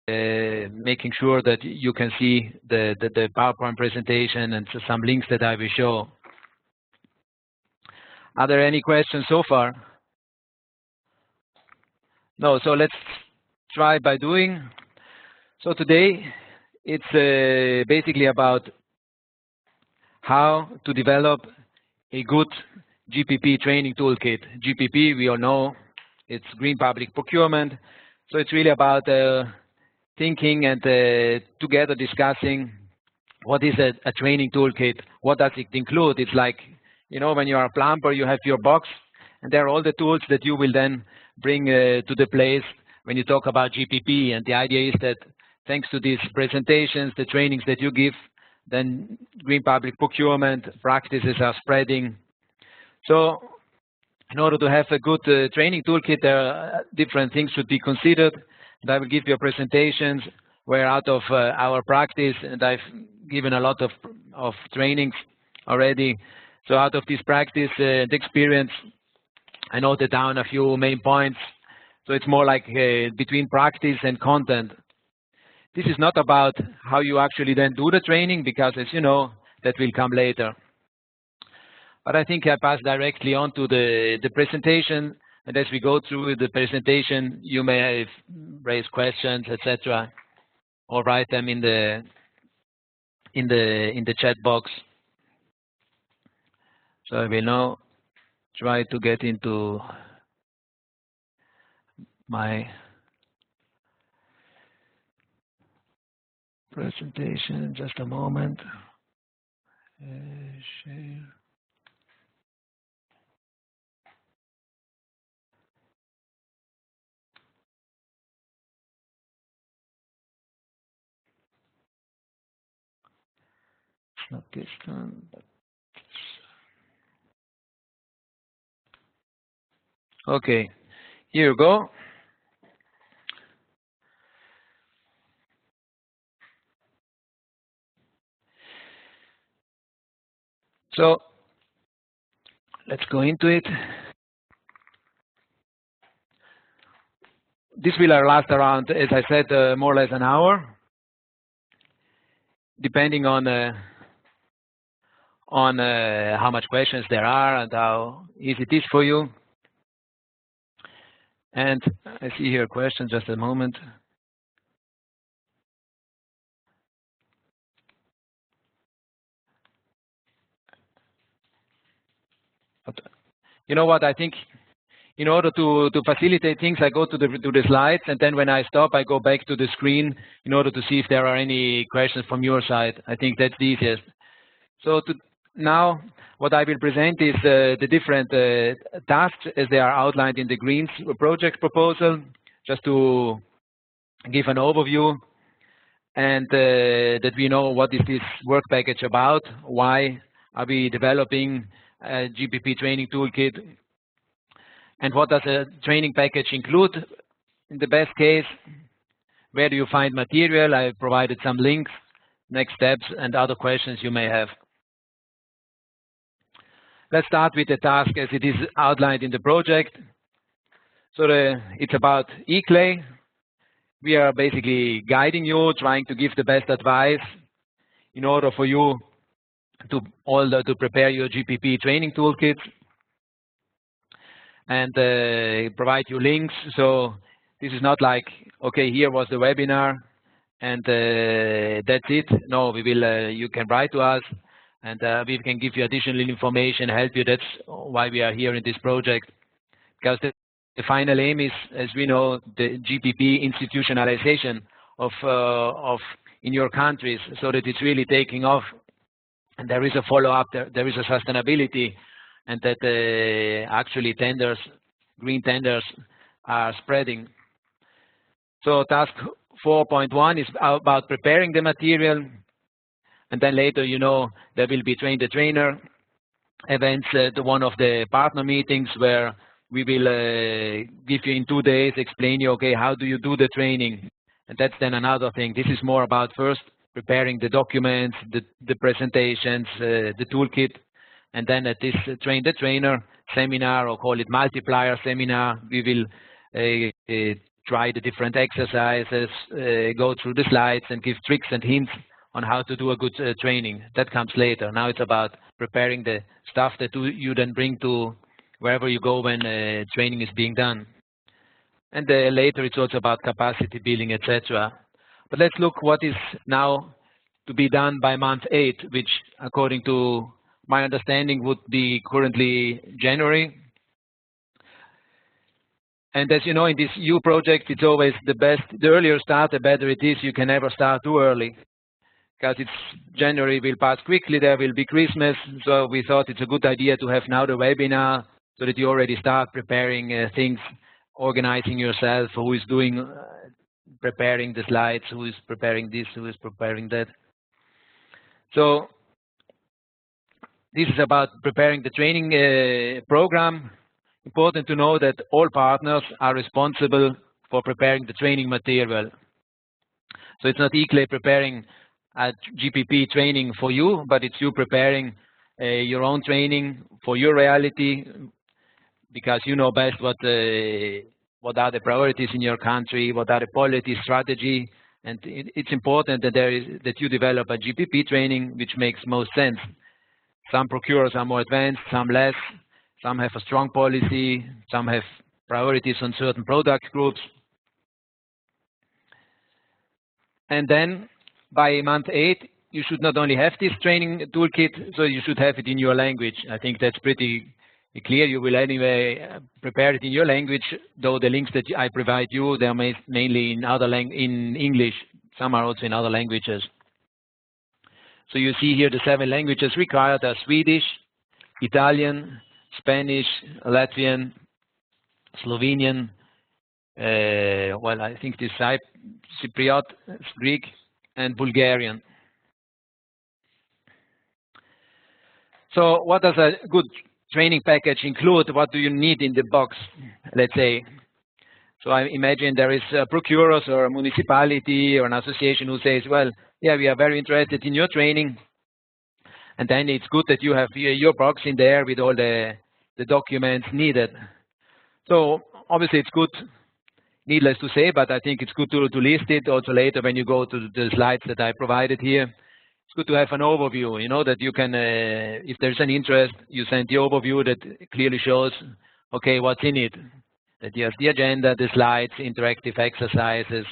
making sure that you can see the PowerPoint presentation and some links that I will show. Are there any questions so far? No, so let's try by doing. So today it's basically about how to develop a good GPP training toolkit. GPP, we all know, it's Green Public Procurement. So it's really about thinking and together discussing what is a training toolkit, what does it include. It's like, you know, when you are a plumber, you have your box, and there are all the tools that you will then bring to the place when you talk about GPP. And the idea is that thanks to these presentations, the trainings that you give, then Green Public Procurement practices are spreading. So in order to have a good training toolkit, there are different things should be considered. And I will give you presentations where out of our practice, and I've given a lot of trainings already. So out of this practice and experience, I noted down a few main points. So it's more like between practice and content. This is not about how you actually then do the training, because as you know, that will come later. But I think I pass directly on to the presentation, and as we go through the presentation, you may raise questions, etc., or write them in the chat box. So I will now try to get into my presentation. Just a moment. Share. It's not this one, but okay, here you go. So let's go into it. This will last around, as I said, more or less an hour, depending on how much questions there are and how easy it is for you. And I see here a question, just a moment. But you know what, I think in order to facilitate things, I go to the slides, and then when I stop, I go back to the screen in order to see if there are any questions from your side. I think that's the easiest. So now what I will present is the different tasks as they are outlined in the GreenS project proposal, just to give an overview, and that we know what is this work package about, why are we developing a GPP training toolkit, and what does a training package include in the best case, where do you find material. I provided some links, next steps, and other questions you may have. Let's start with the task as it is outlined in the project. So it's about eClay. We are basically guiding you, trying to give the best advice in order for you to prepare your GPP training toolkit, and provide you links. So this is not like, okay, here was the webinar and that's it. No, we will. You can write to us, and we can give you additional information, help you. That's why we are here in this project, because the final aim is, as we know, the GPP institutionalization of in your countries, so that it's really taking off, and there is a follow-up, there is a sustainability, and that actually tenders, green tenders, are spreading. So task 4.1 is about preparing the material, and then later, you know, there will be train the trainer events, one of the partner meetings where we will give you in 2 days, explain you, okay, how do you do the training? And that's then another thing. This is more about first preparing the documents, the presentations, the toolkit, and then at this train the trainer seminar, or call it multiplier seminar, we will try the different exercises, go through the slides and give tricks and hints on how to do a good training. That comes later. Now it's about preparing the stuff that you then bring to wherever you go when training is being done. And later it's also about capacity building, etc. But let's look what is now to be done by month 8, which according to my understanding would be currently January. And as you know, in this U project, it's always the best. The earlier you start, the better it is. You can never start too early, because January will pass quickly. There will be Christmas, so we thought it's a good idea to have now the webinar so that you already start preparing things, organizing yourself, who is doing, preparing the slides, who is preparing this, who is preparing that. So this is about preparing the training program. Important to know that all partners are responsible for preparing the training material. So it's not equally preparing a GPP training for you, but it's you preparing your own training for your reality, because you know best what are the priorities in your country, what are the policy, strategy, and it's important that that you develop a GPP training which makes most sense. Some procurers are more advanced, some less. Some have a strong policy, some have priorities on certain product groups. And then by month 8, you should not only have this training toolkit, so you should have it in your language. I think that's pretty clear. You will anyway prepare it in your language, though the links that I provide you, they're mainly in English. Some are also in other languages. So you see here the 7 languages required are Swedish, Italian, Spanish, Latvian, Slovenian, well, I think this Cypriot, Greek, and Bulgarian. So what does a good training package include? What do you need in the box, let's say? So I imagine there is procurers or a municipality or an association who says, well, yeah, we are very interested in your training. And then it's good that you have your box in there with all the documents needed. So obviously it's good, needless to say, but I think it's good to list it also later when you go to the slides that I provided here. It's good to have an overview, you know, that you can, if there's an interest, you send the overview that clearly shows, okay, what's in it. That you have the agenda, the slides, interactive exercises.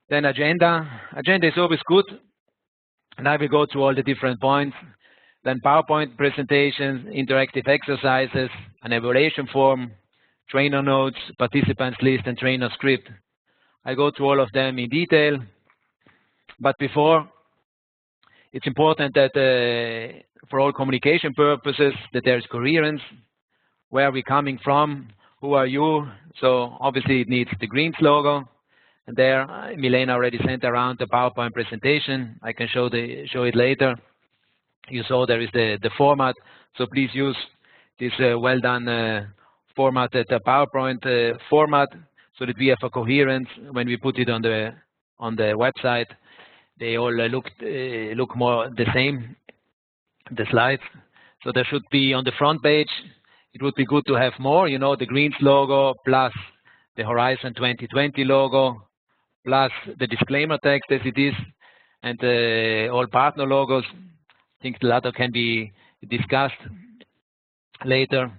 Then agenda. Agenda is always good. And I will go through all the different points. Then PowerPoint presentations, interactive exercises, an evaluation form, trainer notes, participants list, and trainer script. I go through all of them in detail. But before, it's important that for all communication purposes, that there is coherence. Where are we coming from? Who are you? So obviously it needs the GreenS logo. And there, Milena already sent around the PowerPoint presentation. I can show it later. You saw there is the format, so please use this well-done formatted PowerPoint format, so that we have a coherence when we put it on the website. They all look more the same, the slides. So there should be on the front page. It would be good to have more, you know, the GreenS logo plus the Horizon 2020 logo, plus the disclaimer text as it is, and all partner logos. I think the latter can be discussed later.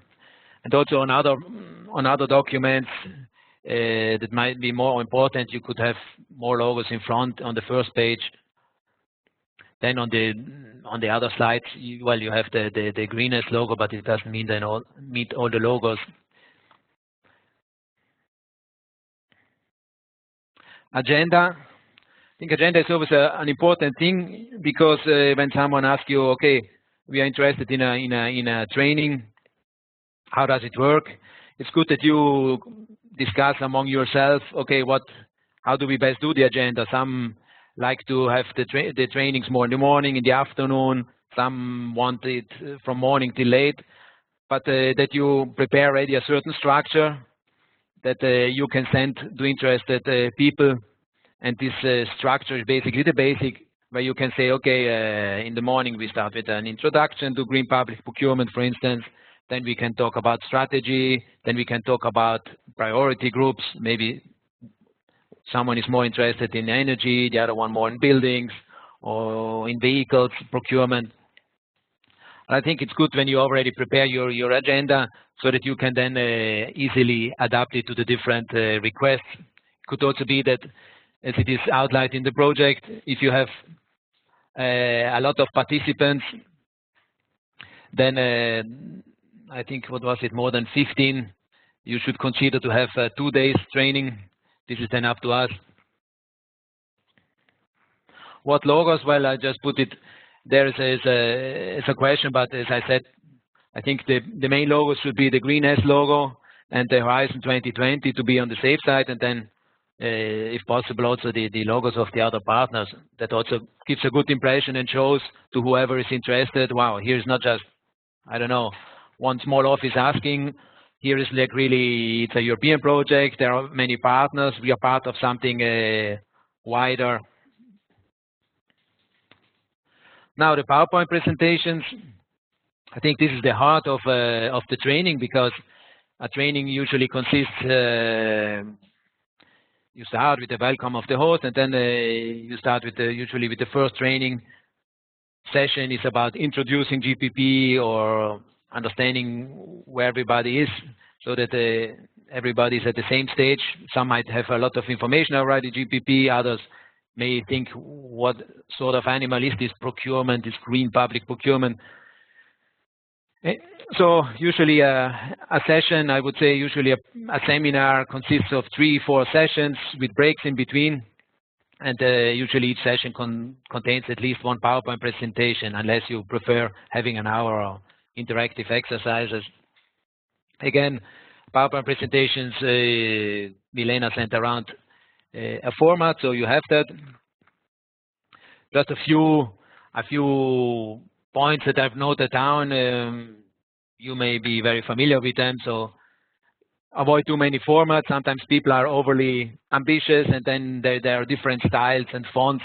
And also on other documents that might be more important, you could have more logos in front on the first page. Then on the other slides, you have the GreenS logo, but it doesn't mean meet all the logos. Agenda. I think agenda is always an important thing, because when someone asks you, okay, we are interested in a training, how does it work? It's good that you discuss among yourself, okay, how do we best do the agenda? Some like to have the trainings more in the morning, in the afternoon. Some want it from morning till late, but that you prepare already a certain structure that you can send to interested people. And this structure is basically the basic, where you can say, okay, in the morning we start with an introduction to Green Public Procurement, for instance. Then we can talk about strategy. Then we can talk about priority groups. Maybe someone is more interested in energy, the other one more in buildings or in vehicles, procurement. I think it's good when you already prepare your agenda so that you can then easily adapt it to the different requests. It could also be that, as it is outlined in the project, if you have a lot of participants, then I think, what was it, more than 15, you should consider to have 2 days training. This is then up to us. What logos? Well, I just put it there as a question, but as I said, I think the main logo should be the GreenS logo and the Horizon 2020 to be on the safe side, and then, if possible, also the logos of the other partners. That also gives a good impression and shows to whoever is interested, wow, here's not just, I don't know, one small office asking. Here is like really, it's a European project. There are many partners. We are part of something wider. Now, the PowerPoint presentations, I think this is the heart of the training, because a training usually consists, you start with the welcome of the host, and then you start with usually with the first training session is about introducing GPP or understanding where everybody is, so that everybody is at the same stage. Some might have a lot of information already, GPP, others may think, what sort of animal is this procurement, this green public procurement? So usually a session, I would say usually a seminar consists of 3-4 sessions with breaks in between. And usually each session contains at least one PowerPoint presentation, unless you prefer having an hour of interactive exercises. Again, PowerPoint presentations, Milena sent around a format, so you have that. Just a few points that I've noted down. You may be very familiar with them, so avoid too many formats. Sometimes people are overly ambitious, and then there are different styles and fonts.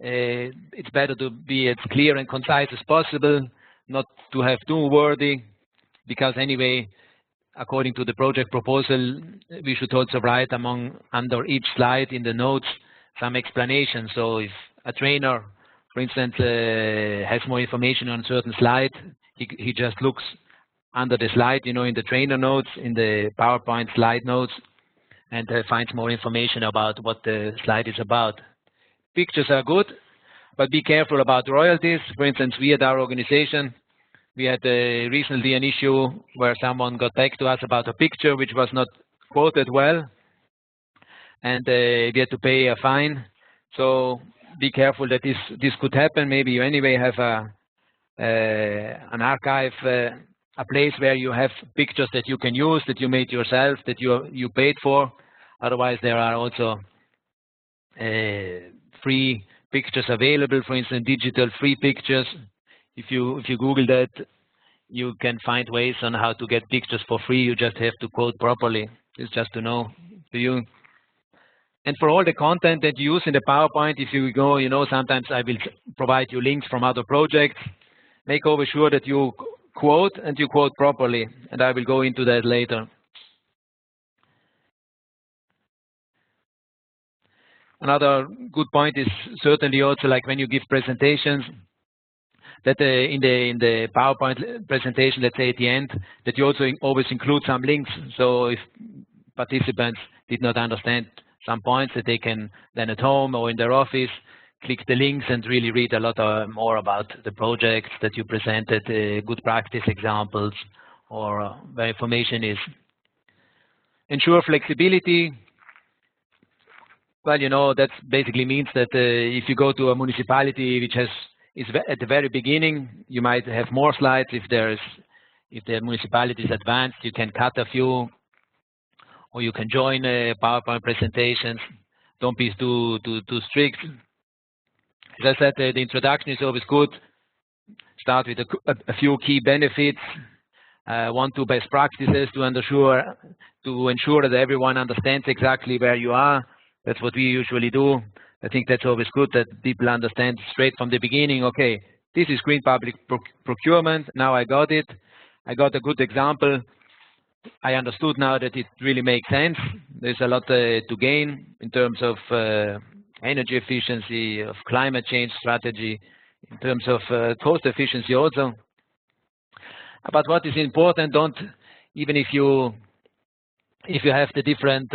It's better to be as clear and concise as possible, not to have too wordy, because anyway, according to the project proposal, we should also write under each slide in the notes some explanation. So if a trainer, for instance, has more information on a certain slide, he just looks under the slide, in the trainer notes, in the PowerPoint slide notes, and finds more information about what the slide is about. Pictures are good, but be careful about royalties. For instance, we at our organization, we had recently an issue where someone got back to us about a picture which was not quoted well, and we had to pay a fine. So be careful that this could happen. Maybe you anyway have an archive, a place where you have pictures that you can use, that you made yourself, that you paid for. Otherwise, there are also free pictures available. For instance, digital free pictures. If you Google that, you can find ways on how to get pictures for free. You just have to quote properly. It's just to know to you. And for all the content that you use in the PowerPoint, if you go, sometimes I will provide you links from other projects. Make always sure that you quote, and you quote properly, and I will go into that later. Another good point is certainly also, like when you give presentations, that in the PowerPoint presentation, let's say at the end, that you also always include some links. So if participants did not understand some points, that they can then at home or in their office click the links and really read a lot more about the projects that you presented, good practice examples, or where information is. Ensure flexibility. Well, that basically means that if you go to a municipality which is at the very beginning, you might have more slides. If the municipality is advanced, you can cut a few, or you can join PowerPoint presentations. Don't be too strict. As I said, the introduction is always good. Start with a few key benefits, 1-2 best practices to ensure that everyone understands exactly where you are. That's what we usually do. I think that's always good, that people understand straight from the beginning, okay, this is Green Public Procurement, now I got it. I got a good example. I understood now that it really makes sense. There's a lot to gain in terms of energy efficiency, of climate change strategy, in terms of cost efficiency also. But what is important, even if you have the different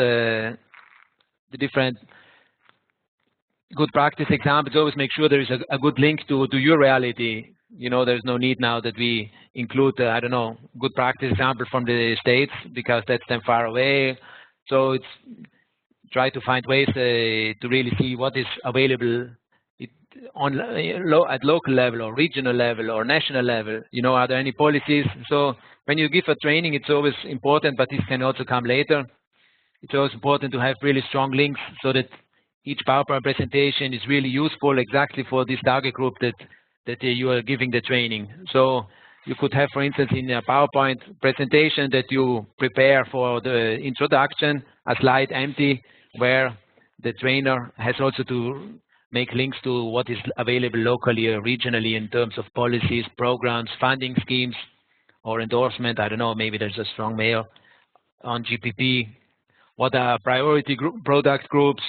good practice examples, always make sure there is a good link to your reality. You know, there's no need now that we include, I don't know, good practice example from the States, because that's then far away. So it's try to find ways to really see what is available at local level or regional level or national level. You know, are there any policies? So when you give a training, it's always important, but this can also come later. It's also important to have really strong links so that each PowerPoint presentation is really useful exactly for this target group that you are giving the training. So you could have, for instance, in a PowerPoint presentation that you prepare for the introduction, a slide empty, where the trainer has also to make links to what is available locally or regionally in terms of policies, programs, funding schemes, or endorsement. I don't know, maybe there's a strong mayor on GPP. What are priority product groups?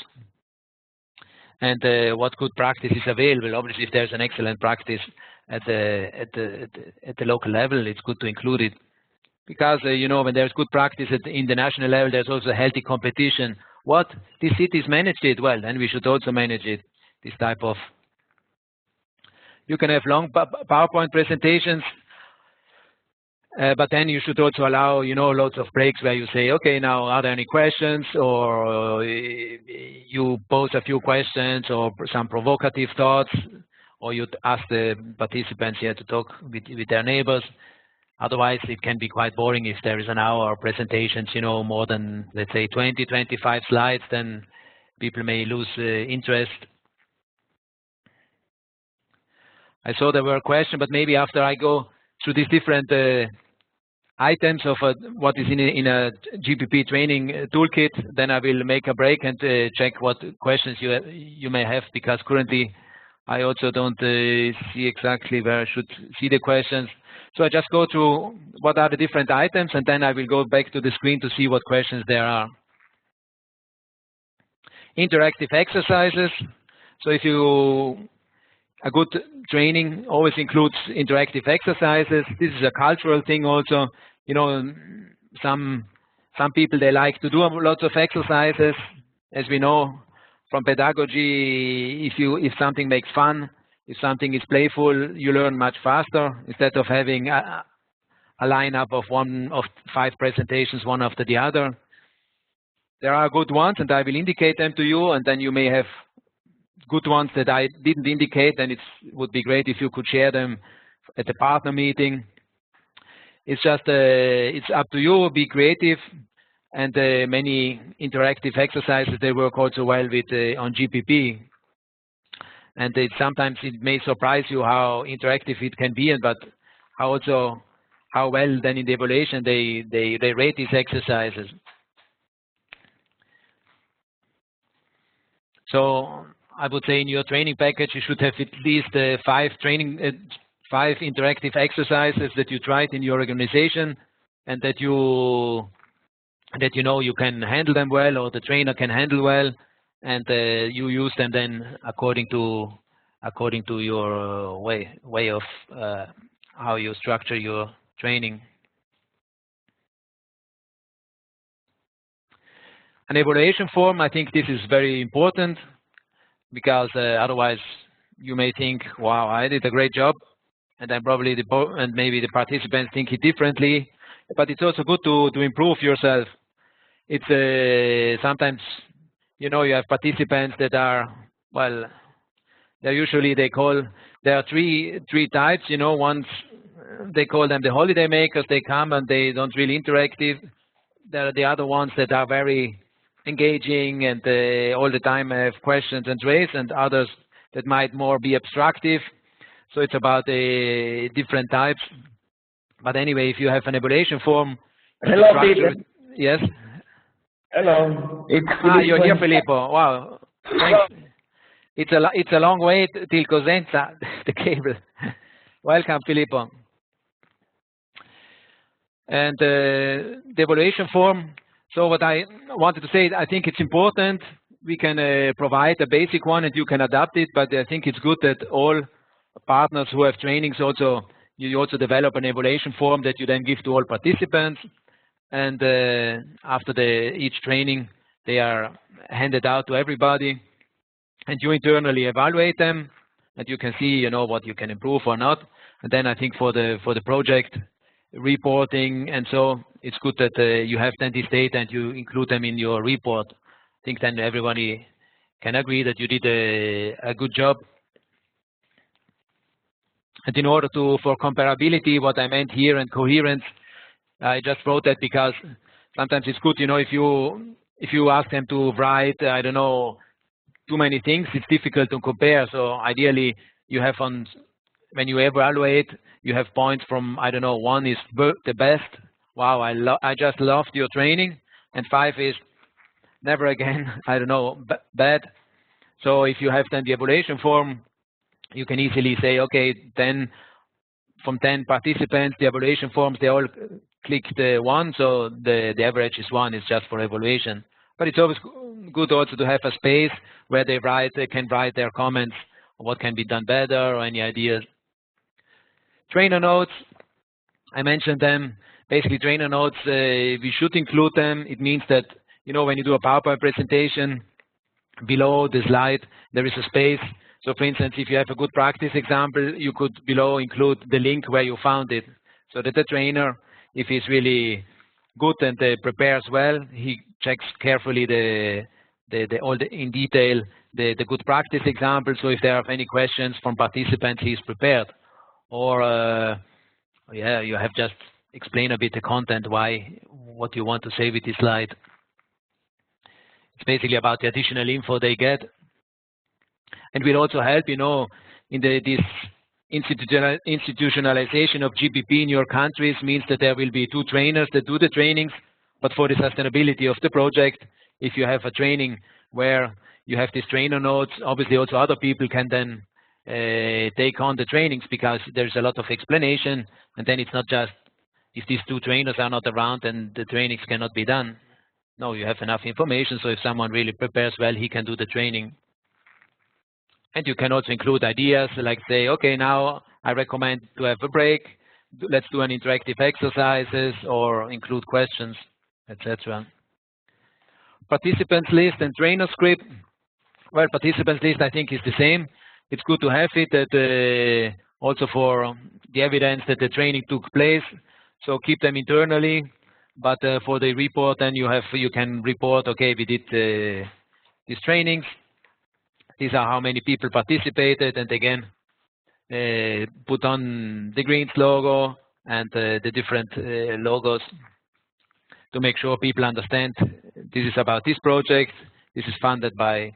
And what good practice is available. Obviously, if there's an excellent practice at the local level, it's good to include it, because you know, when there's good practice in the national level, there's also a healthy competition. What these cities managed it well, and we should also manage it. This type of, you can have long PowerPoint presentations, but then you should also allow, you know, lots of breaks where you say, okay, now are there any questions, or you pose a few questions or some provocative thoughts, or you ask the participants here to talk with their neighbors. Otherwise, it can be quite boring if there is an hour of presentations, you know, more than, let's say, 20, 25 slides, then people may lose interest. I saw there were a question, but maybe after I go through these different items of what is in a GPP training toolkit, then I will make a break and check what questions you may have, because currently I also don't see exactly where I should see the questions. So I just go through what are the different items, and then I will go back to the screen to see what questions there are. Interactive exercises. So if you, a good training always includes interactive exercises. This is a cultural thing also. You know, some people, they like to do lots of exercises. As we know from pedagogy, if something makes fun, if something is playful, you learn much faster, instead of having a lineup of 5 presentations, one after the other. There are good ones, and I will indicate them to you, and then you may have good ones that I didn't indicate, and it would be great if you could share them at the partner meeting. It's just, it's up to you, be creative, and many interactive exercises, they work also well with on GPP. And sometimes it may surprise you how interactive it can be, but how well then in the evaluation they rate these exercises. So I would say in your training package you should have at least 5 interactive exercises that you tried in your organization, and that you know you can handle them well, or the trainer can handle well, and you use them then according to your way of how you structure your training. An evaluation form, I think this is very important, because otherwise you may think, wow, I did a great job, and then probably maybe the participants think it differently. But it's also good to improve yourself. It's sometimes, you know, you have participants that are, well, they're usually, there are three types, you know. Ones, they call them the holiday makers. They come and they don't really interactive. There are the other ones that are very engaging and all the time have questions and raise, and others that might more be obstructive. So it's about different types. But anyway, if you have an evaluation form, hello, Peter. Yes. Hello. You're here, Filippo. Wow. Thanks. It's a long way till Cosenza, the cable. Welcome, Filippo. And the evaluation form, so what I wanted to say, I think it's important. We can provide a basic one and you can adapt it, but I think it's good that all partners who have trainings also, you also develop an evaluation form that you then give to all participants. And after each training, they are handed out to everybody. And you internally evaluate them, and you can see, what you can improve or not. And then I think for the project reporting, and so it's good that you have then this data and you include them in your report. I think then everybody can agree that you did a good job. And in order for comparability, what I meant here and coherence, I just wrote that because sometimes it's good, if you ask them to write, I don't know, too many things, it's difficult to compare. So ideally, you have when you evaluate, you have points from, I don't know, 1 is the best. Wow, I just loved your training. And 5 is never again, I don't know, bad. So if you have then the evaluation form, you can easily say, okay, then from 10 participants, the evaluation forms, they all clicked 1, so the average is 1, it's just for evaluation. But it's always good also to have a space where they can write their comments on what can be done better or any ideas. Trainer notes, I mentioned them. Basically, trainer notes, we should include them. It means that, when you do a PowerPoint presentation, below the slide, there is a space. So for instance, if you have a good practice example, you could below include the link where you found it. So that the trainer, if he's really good and prepares well, he checks carefully in detail the good practice example. So if there are any questions from participants, he's prepared. Or you have just explain a bit the content, what you want to say with this slide. It's basically about the additional info they get. And will also help, in this institutionalization of GPP in your countries means that there will be 2 trainers that do the trainings, but for the sustainability of the project, if you have a training where you have these trainer notes, obviously also other people can then take on the trainings because there's a lot of explanation, and then it's not just if these 2 trainers are not around and the trainings cannot be done. No, you have enough information, so if someone really prepares well, he can do the training. And you can also include ideas like say, okay, now I recommend to have a break, let's do an interactive exercises or include questions, etc. Participants list and trainer script. Well, participants list I think is the same. It's good to have it that also for the evidence that the training took place. So keep them internally, but for the report then you can report, okay, we did these trainings. These are how many people participated, and again, put on the GreenS logo and the different logos to make sure people understand this is about this project, this is funded by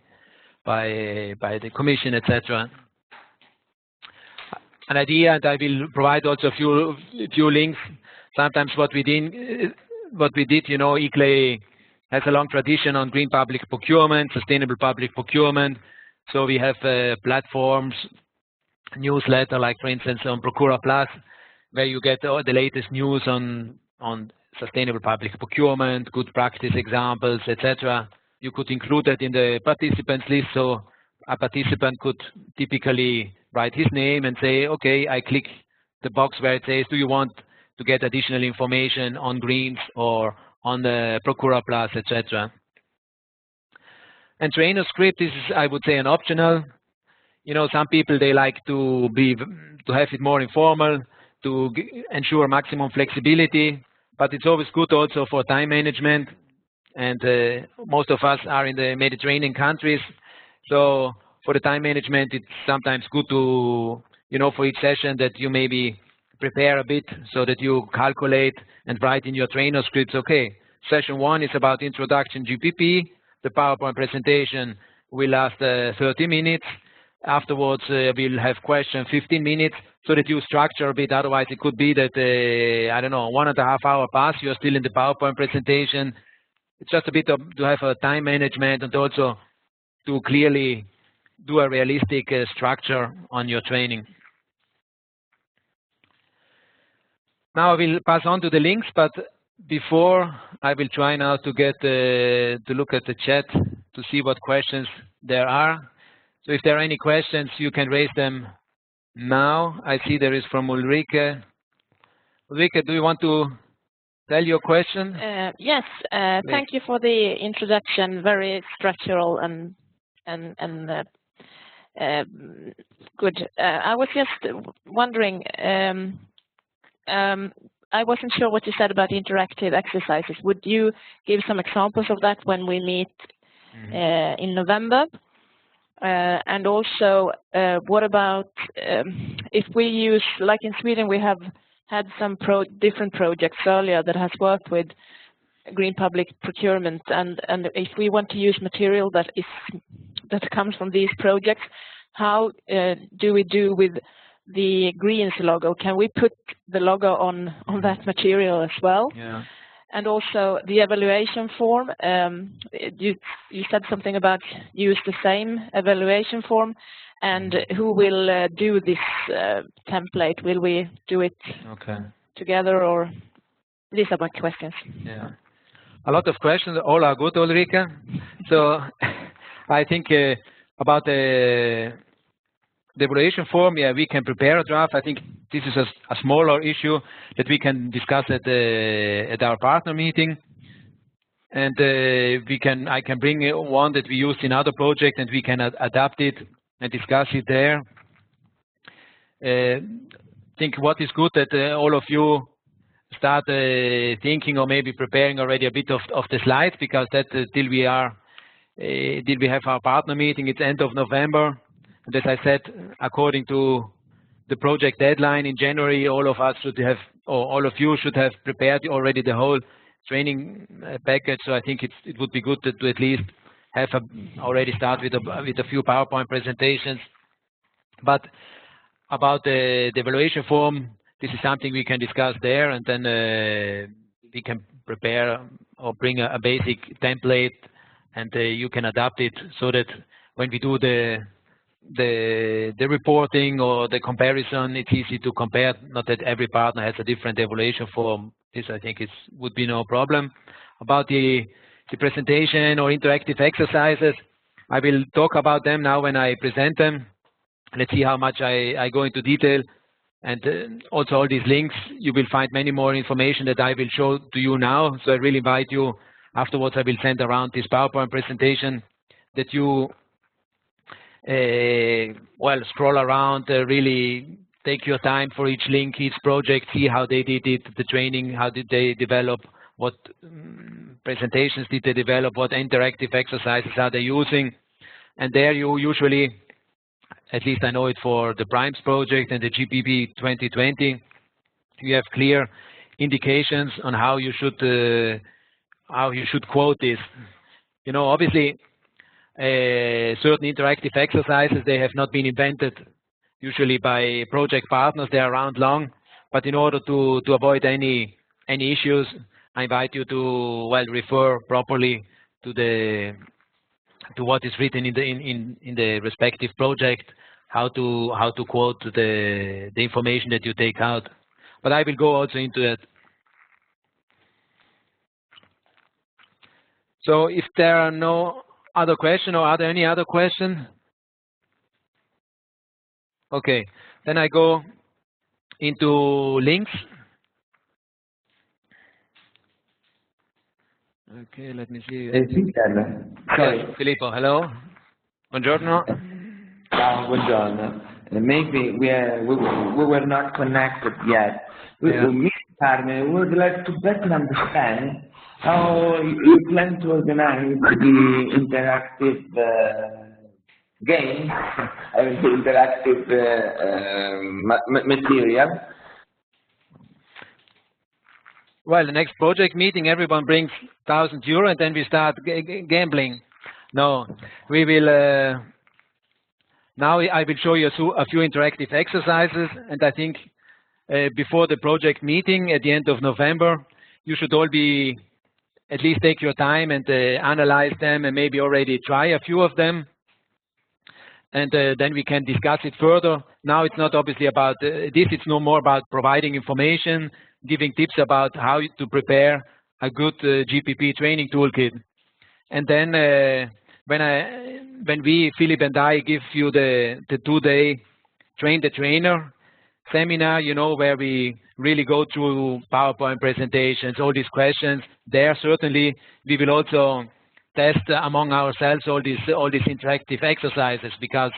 the Commission, etc. An idea, and I will provide also a few links. Sometimes what we did, ICLEI has a long tradition on green public procurement, sustainable public procurement. So we have platforms, newsletter, like for instance on Procura Plus, where you get all the latest news on sustainable public procurement, good practice examples, etc. You could include that in the participants list, so a participant could typically write his name and say, okay, I click the box where it says, do you want to get additional information on GreenS or on the Procura Plus, etc. And trainer script is, I would say, an optional. Some people, they like to have it more informal, to ensure maximum flexibility, but it's always good also for time management. And most of us are in the Mediterranean countries. So for the time management, it's sometimes good to, for each session that you maybe prepare a bit so that you calculate and write in your trainer scripts, okay, session 1 is about introduction GPP. The PowerPoint presentation will last 30 minutes. Afterwards, we'll have question 15 minutes so that you structure a bit. Otherwise, it could be that, I don't know, 1.5 hours pass, you're still in the PowerPoint presentation. It's just a bit to have a time management and also to clearly do a realistic structure on your training. now I will pass on to the links, but before I will try now to get to look at the chat to see what questions there are. So if there are any questions, you can raise them now. I see there is from Ulrike. Ulrike, do you want to tell your question? Yes, thank you for the introduction. Very structural and good. I was just wondering. I wasn't sure what you said about interactive exercises. Would you give some examples of that when we meet in November? And also, what about if we use, like in Sweden, we have had some different projects earlier that has worked with Green Public Procurement, and if we want to use material that comes from these projects, how do we do with the GreenS logo? Can we put the logo on that material as well? Yeah. And also the evaluation form. You said something about use the same evaluation form, and who will do this template? Will we do it together, or these are my questions? Yeah, a lot of questions. All are good, Ulrike. So I think about the evaluation form, yeah, we can prepare a draft. I think this is a smaller issue that we can discuss at our partner meeting, and I can bring one that we used in other projects, and we can adapt it and discuss it there. I think what is good that all of you start thinking or maybe preparing already a bit of the slides, because that till we have our partner meeting, it's end of November. And as I said, according to the project deadline in January, all of us should have, or all of you should have prepared already the whole training package. So I think it would be good to at least have already start with a few PowerPoint presentations. But about the evaluation form, this is something we can discuss there, and then we can prepare or bring a basic template, and you can adapt it so that when we do the reporting or the comparison, it's easy to compare. Not that every partner has a different evaluation form. This, I think, would be no problem. About the presentation or interactive exercises, I will talk about them now when I present them. Let's see how much I go into detail. And also all these links, you will find many more information that I will show to you now. So I really invite you, afterwards I will send around this PowerPoint presentation, that you well, scroll around, really take your time for each link, each project, see how they did it, the training, how did they develop, what presentations did they develop, what interactive exercises are they using. And there you usually, at least I know it for the PRIMES project and the GPP 2020, you have clear indications on how you should quote this. You know, obviously, certain interactive exercises, they have not been invented usually by project partners. They are around long, but in order to avoid any issues, I invite you to, well, refer properly to what is written in the respective project, how to quote the information that you take out. But I will go also into that. So if there are no other questions, or are there any other questions? Okay, then I go into links. Okay, let me see. Sorry. Filippo, hello. Buongiorno. Ciao, buongiorno. Maybe we were not connected yet. Mr. Carmen, we would like to better understand how you plan to organize the interactive games, the interactive material. Well, the next project meeting, everyone brings €1,000 and then we start gambling. No, we will, now I will show you a few interactive exercises, and I think before the project meeting at the end of November, you should all be, at least take your time and analyze them and maybe already try a few of them. And then we can discuss it further. Now it's not obviously about this, it's no more about providing information. giving tips about how to prepare a good GPP training toolkit. And then when Philip and I give you the 2-day Train the Trainer seminar, you know, where we really go through PowerPoint presentations, all these questions, there certainly we will also test among ourselves all these interactive exercises, because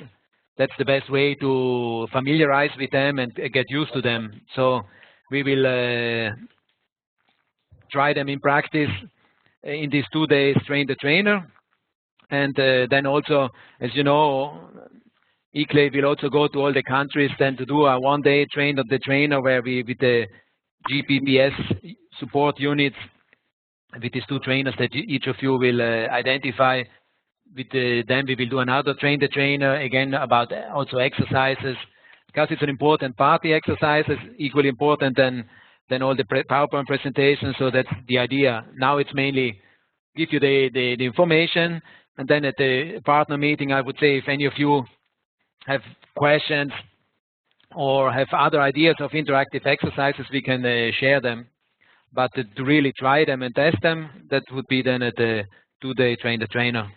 that's the best way to familiarize with them and get used to them. So we will try them in practice in these 2 days Train the Trainer. And then also, as you know, ICLEI will also go to all the countries then to do a 1-day Train of the Trainer, where we, with the GPPS support units, with these 2 trainers that each of you will identify, with them we will do another Train the Trainer, again about also exercises, because it's an important part, the exercises, equally important than all the PowerPoint presentations. So that's the idea. Now it's mainly give you the information, and then at the partner meeting, I would say, if any of you have questions or have other ideas of interactive exercises, we can share them. But to really try them and test them, that would be then at the 2-day Train the Trainer.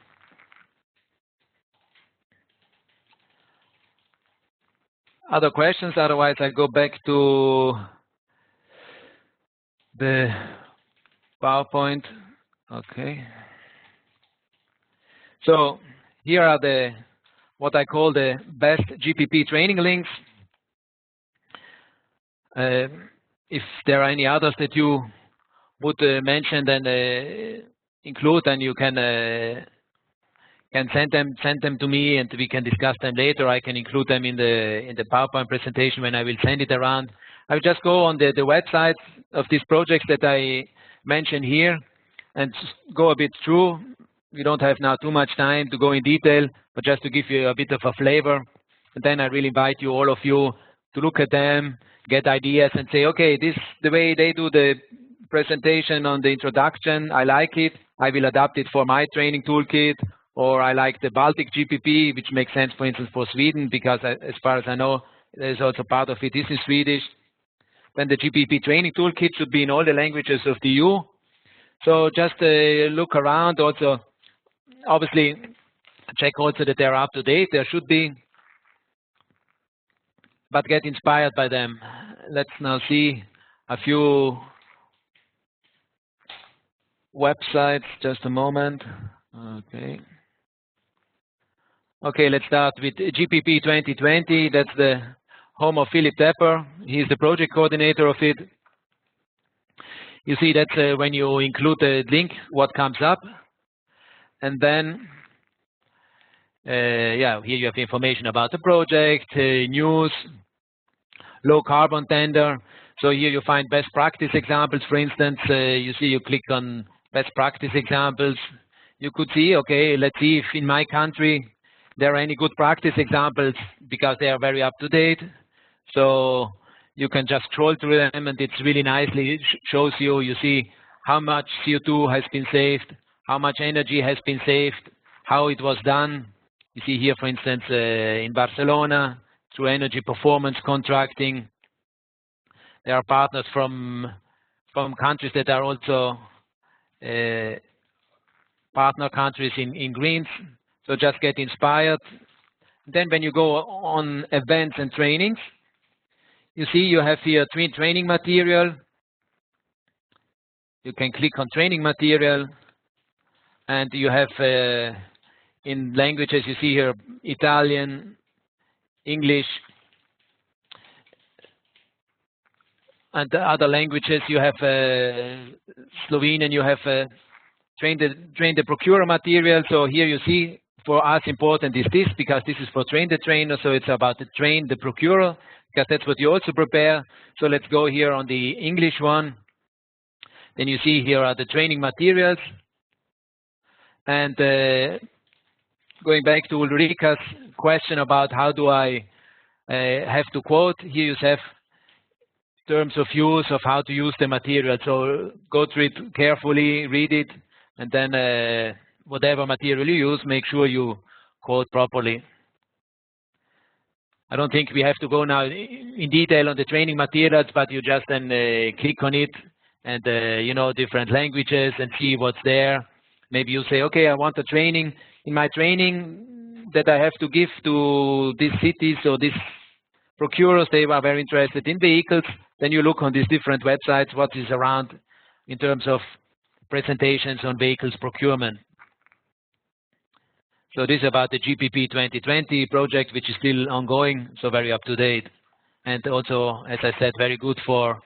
Other questions? Otherwise, I'll go back to the PowerPoint. Okay. So here are what I call the best GPP training links. If there are any others that you would mention, then include, and you can send them to me, and we can discuss them later. I can include them in the PowerPoint presentation when I will send it around. I will just go on the website of these projects that I mentioned here and go a bit through. We don't have now too much time to go in detail, but just to give you a bit of a flavor. And then I really invite you, all of you, to look at them, get ideas, and say, okay, this the way they do the presentation on the introduction, I like it. I will adapt it for my training toolkit. Or I like the Baltic GPP, which makes sense, for instance, for Sweden, because as far as I know, there's also part of it is in Swedish. Then the GPP training toolkit should be in all the languages of the EU. So just look around. Also, obviously, check also that they're up to date. There should be, but get inspired by them. Let's now see a few websites. Just a moment. Okay. Okay, let's start with GPP 2020. That's the home of Philip Tepper. He's the project coordinator of it. You see that when you include the link, what comes up. And then, yeah, here you have information about the project, news, low carbon tender. So here you find best practice examples. For instance, you see you click on best practice examples. You could see, okay, let's see if in my country there are any good practice examples, because they are very up to date. So you can just scroll through them, and it's really nicely shows you. You see how much CO2 has been saved, how much energy has been saved, how it was done. You see here, for instance, in Barcelona, through energy performance contracting. There are partners from countries that are also partner countries in GreenS. So just get inspired. Then when you go on events and trainings, you see you have here training material. You can click on training material, and you have in languages, you see here Italian, English, and the other languages. You have Slovenian, you have train the procurer material. So here you see, for us important is this, because this is for train the trainer. So it's about the train the procurer, because that's what you also prepare. So let's go here on the English one. Then you see here are the training materials. And going back to Ulrika's question about how do I have to quote, here you have terms of use of how to use the material. So go through it carefully, read it, and then whatever material you use, make sure you quote properly. I don't think we have to go now in detail on the training materials, but you just then click on it and, you know, different languages and see what's there. Maybe you say, okay, I want a training. In my training that I have to give to these cities or these procurers, they are very interested in vehicles. Then you look on these different websites, what is around in terms of presentations on vehicles procurement. So this is about the GPP 2020 project, which is still ongoing, so very up to date. And also, as I said, very good for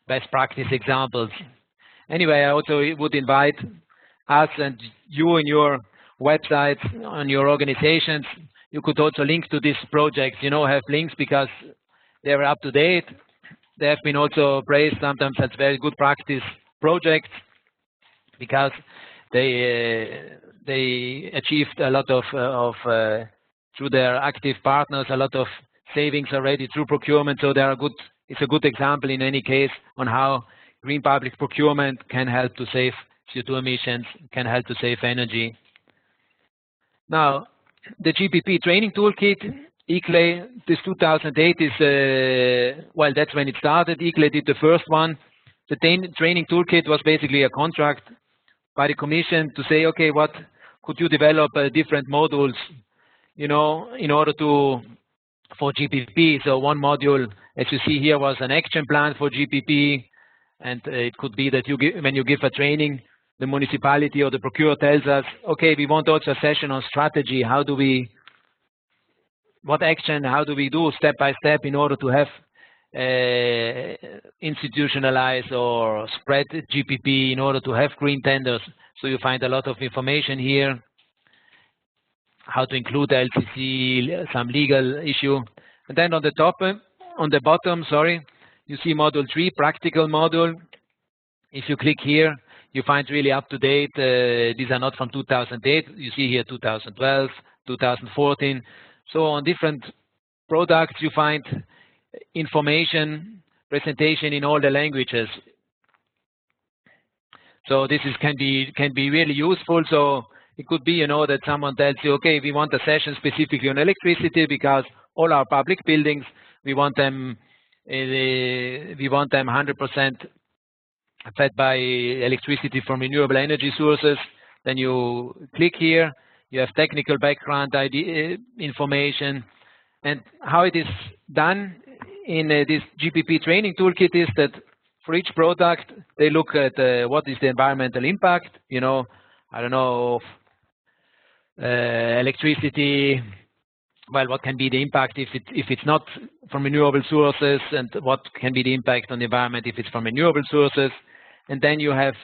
best practice examples. Anyway, I also would invite us and you in your websites, on your organizations, you could also link to these projects, you know, have links because they're up to date. They have been also praised sometimes as very good practice projects because they achieved a lot of through their active partners, a lot of savings already through procurement. So they are good. It's a good example in any case on how green public procurement can help to save CO2 emissions, can help to save energy. Now, the GPP training toolkit, ICLEI, this 2008 is, well, that's when it started. ICLEI did the first one. The training toolkit was basically a contract by the Commission to say, okay, what could you develop different modules, you know, in order to, for GPP. So one module, as you see here, was an action plan for GPP. And it could be that you give, when you give a training, the municipality or the procurer tells us, okay, we want also a session on strategy. How do we, what action, how do we do step by step in order to have institutionalize or spread GPP in order to have green tenders. So you find a lot of information here, how to include the LCC, some legal issue. And then on the top, on the bottom, sorry, you see module 3, practical module. If you click here, you find really up to date. These are not from 2008. You see here 2012, 2014. So on different products, you find information, presentation in all the languages. So this is can be really useful. So it could be, you know, that someone tells you, okay, we want a session specifically on electricity because all our public buildings, we want them 100% fed by electricity from renewable energy sources. Then you click here, you have technical background information, and how it is done in this GPP training toolkit is that for each product, they look at what is the environmental impact, you know, I don't know, electricity, well, what can be the impact if it's not from renewable sources, and what can be the impact on the environment if it's from renewable sources. And then you have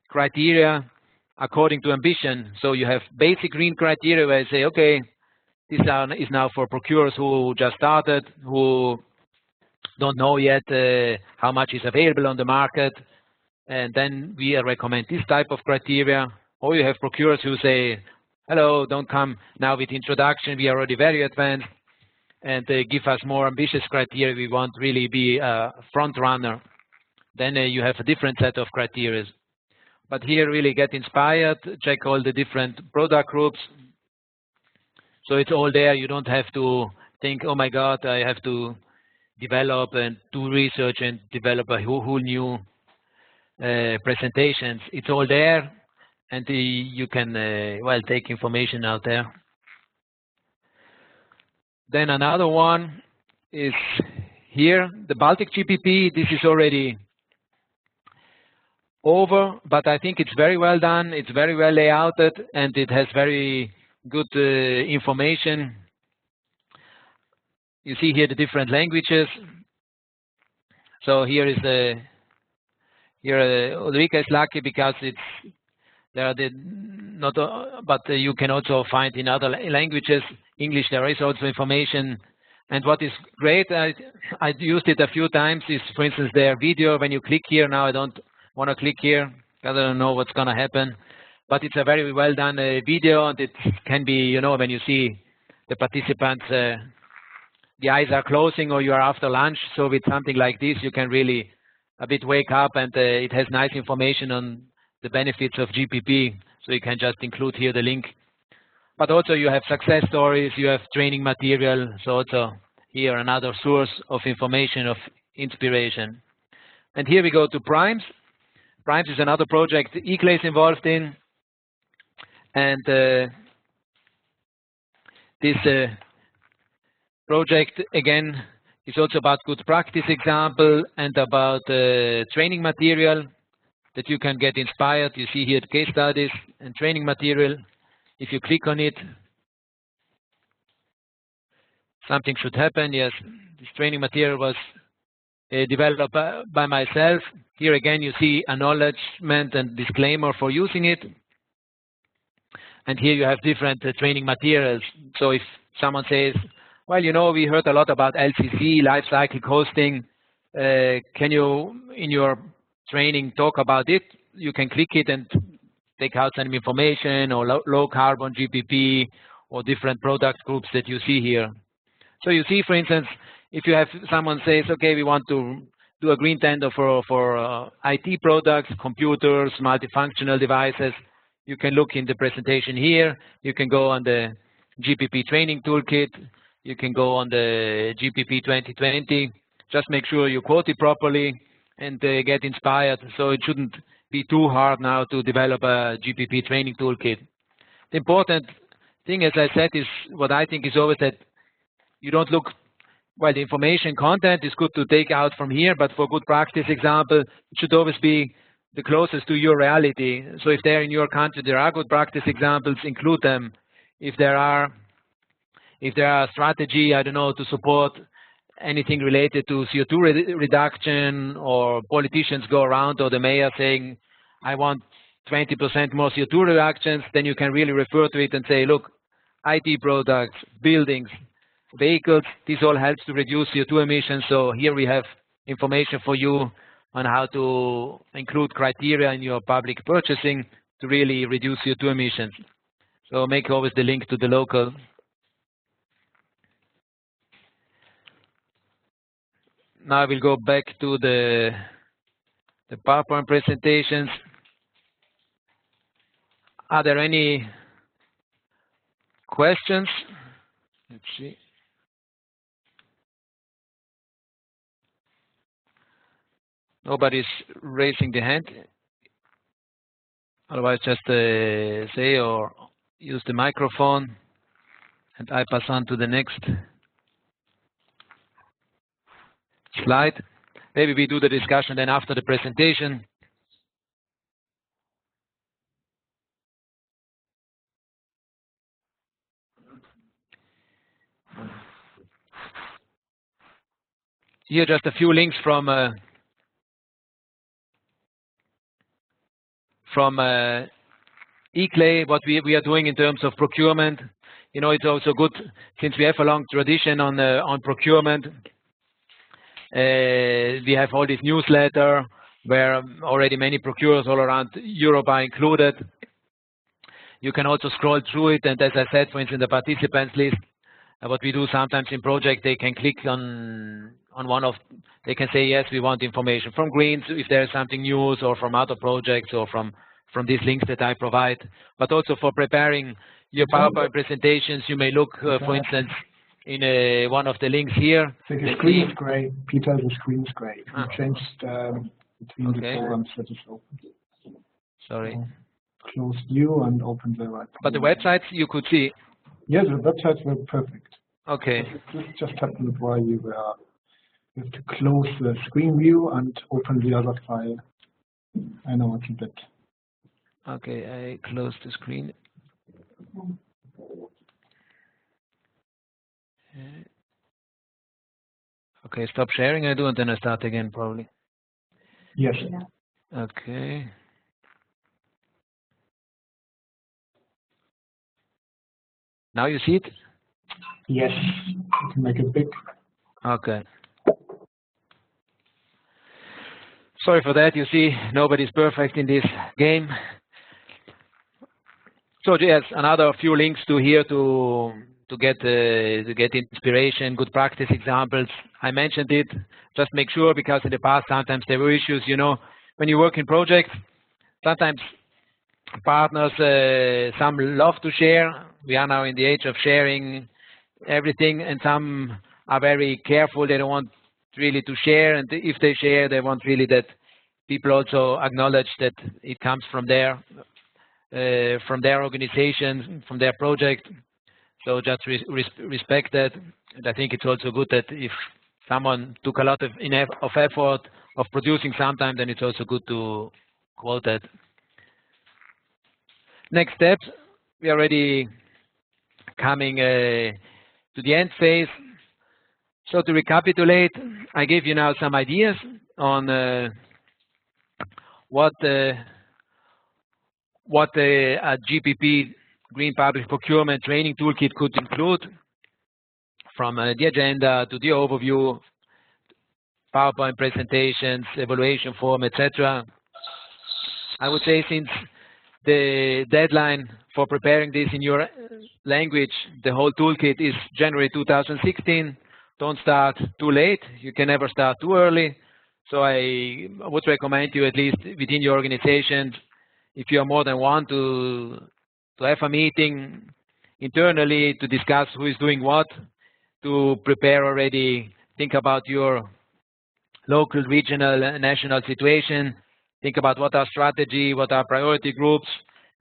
criteria according to ambition. So you have basic green criteria where you say, okay, this is now for procurers who just started, who don't know yet how much is available on the market. And then we recommend this type of criteria. Or you have procurers who say, hello, don't come now with introduction, we are already very advanced, and give us more ambitious criteria, we want really be a front runner. Then you have a different set of criteria. But here really get inspired, check all the different product groups. So it's all there, you don't have to think, oh my God, I have to develop and do research and develop a whole new presentations. It's all there, and you can, well, take information out there. Then another one is here, the Baltic GPP. This is already over, but I think it's very well done. It's very well layouted, and it has very good information. You see here the different languages. So here is the Ulrika is lucky because it's there are not, but you can also find in other languages. English, there is also information. And what is great, I used it a few times, is for instance their video. When you click here, now I don't want to click here because I don't know what's going to happen. But it's a very well done video, and it can be, you know, when you see the participants, the eyes are closing or you are after lunch. So with something like this, you can really a bit wake up, and it has nice information on the benefits of GPP. So you can just include here the link. But also you have success stories, you have training material. So also here another source of information, of inspiration. And here we go to Primes. Primes is another project ICLEI is involved in. And this project, again, is also about good practice example and about training material that you can get inspired. You see here the case studies and training material. If you click on it, something should happen. Yes, this training material was developed by myself. Here again, you see acknowledgement and disclaimer for using it. And here you have different training materials. So if someone says, well, you know, we heard a lot about LCC, life cycle costing. Can you, in your training, talk about it? You can click it and take out some information, or low carbon GPP, or different product groups that you see here. So you see, for instance, if you have someone says, okay, we want to do a green tender for IT products, computers, multifunctional devices, you can look in the presentation here. You can go on the GPP training toolkit. You can go on the GPP 2020. Just make sure you quote it properly and get inspired. So it shouldn't be too hard now to develop a GPP training toolkit. The important thing, as I said, is what I think is always that you don't look, well, the information content is good to take out from here, but for good practice example, it should always be the closest to your reality. So if they're in your country, there are good practice examples, include them. If there are strategy, I don't know, to support anything related to CO2 reduction, or politicians go around, or the mayor saying, I want 20% more CO2 reductions, then you can really refer to it and say, look, IT products, buildings, vehicles, this all helps to reduce CO2 emissions. So here we have information for you on how to include criteria in your public purchasing to really reduce CO2 emissions. So make always the link to the local. Now I will go back to the PowerPoint presentations. Are there any questions? Let's see. Nobody's raising the hand. Otherwise, just say or use the microphone, and I pass on to the next slide. Maybe we do the discussion then after the presentation. Here, just a few links from ICLEI, what we are doing in terms of procurement. You know, it's also good, since we have a long tradition on procurement. We have all this newsletter where already many procurers all around Europe are included. You can also scroll through it, and as I said, for instance, the participants list, what we do sometimes in project, they can click on one of, they can say, yes, we want information from GreenS if there is something news, or from other projects, or from these links that I provide. But also for preparing your PowerPoint presentations, you may look, for instance, in one of the links here. So the screen is grey. Peter, the screen is grey. You changed between the programs that is open. Sorry. Close view and open the right. But the websites you could see. Yes, the websites were perfect. Okay. This just happened while you have to close the screen view and open the other file. I know what you did. Okay, I close the screen. Okay, stop sharing, I do, and then I start again probably. Yes. Okay. Now you see it? Yes. You can make it big. Okay. Sorry for that. You see, nobody's perfect in this game. So yes, another few links to here to get inspiration, good practice examples. I mentioned it. Just make sure, because in the past sometimes there were issues. You know, when you work in projects, sometimes partners some love to share. We are now in the age of sharing everything, and some are very careful. They don't want really to share, and if they share, they want really that people also acknowledge that it comes from their organization, from their project. So just respect that. And I think it's also good that if someone took a lot of effort of producing sometime, then it's also good to quote that. Next steps, we are already coming to the end phase. So to recapitulate, I gave you now some ideas on what a GPP, Green Public Procurement training toolkit could include, from the agenda to the overview, PowerPoint presentations, evaluation form, etc. I would say, since the deadline for preparing this in your language, the whole toolkit, is January 2016, don't start too late. You can never start too early. So I would recommend you, at least within your organization, if you are more than one, to have a meeting internally to discuss who is doing what, to prepare already, think about your local, regional, national situation, think about what our strategy, what our priority groups,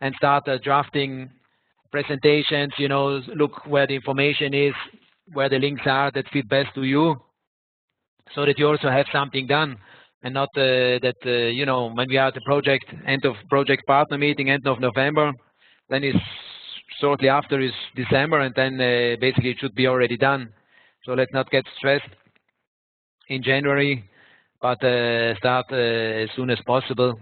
and start drafting presentations, you know, look where the information is, where the links are that fit best to you, so that you also have something done, and not you know, when we are at the project, end of project partner meeting, end of November, then it's shortly after is December, and then basically it should be already done. So let's not get stressed in January, but start as soon as possible.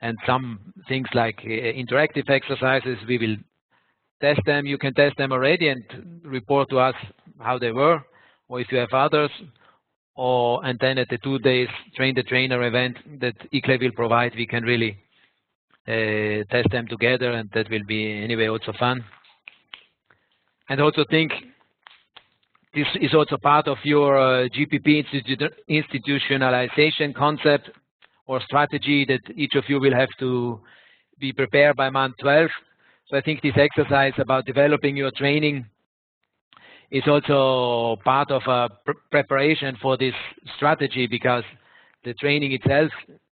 And some things like interactive exercises, we will test them. You can test them already and report to us how they were, or if you have others. And then at the 2 days train the trainer event that ICLEI will provide, we can really test them together, and that will be anyway also fun. And also think this is also part of your GPP institutionalization concept or strategy, that each of you will have to be prepared by month 12. So I think this exercise about developing your training is also part of a preparation for this strategy, because the training itself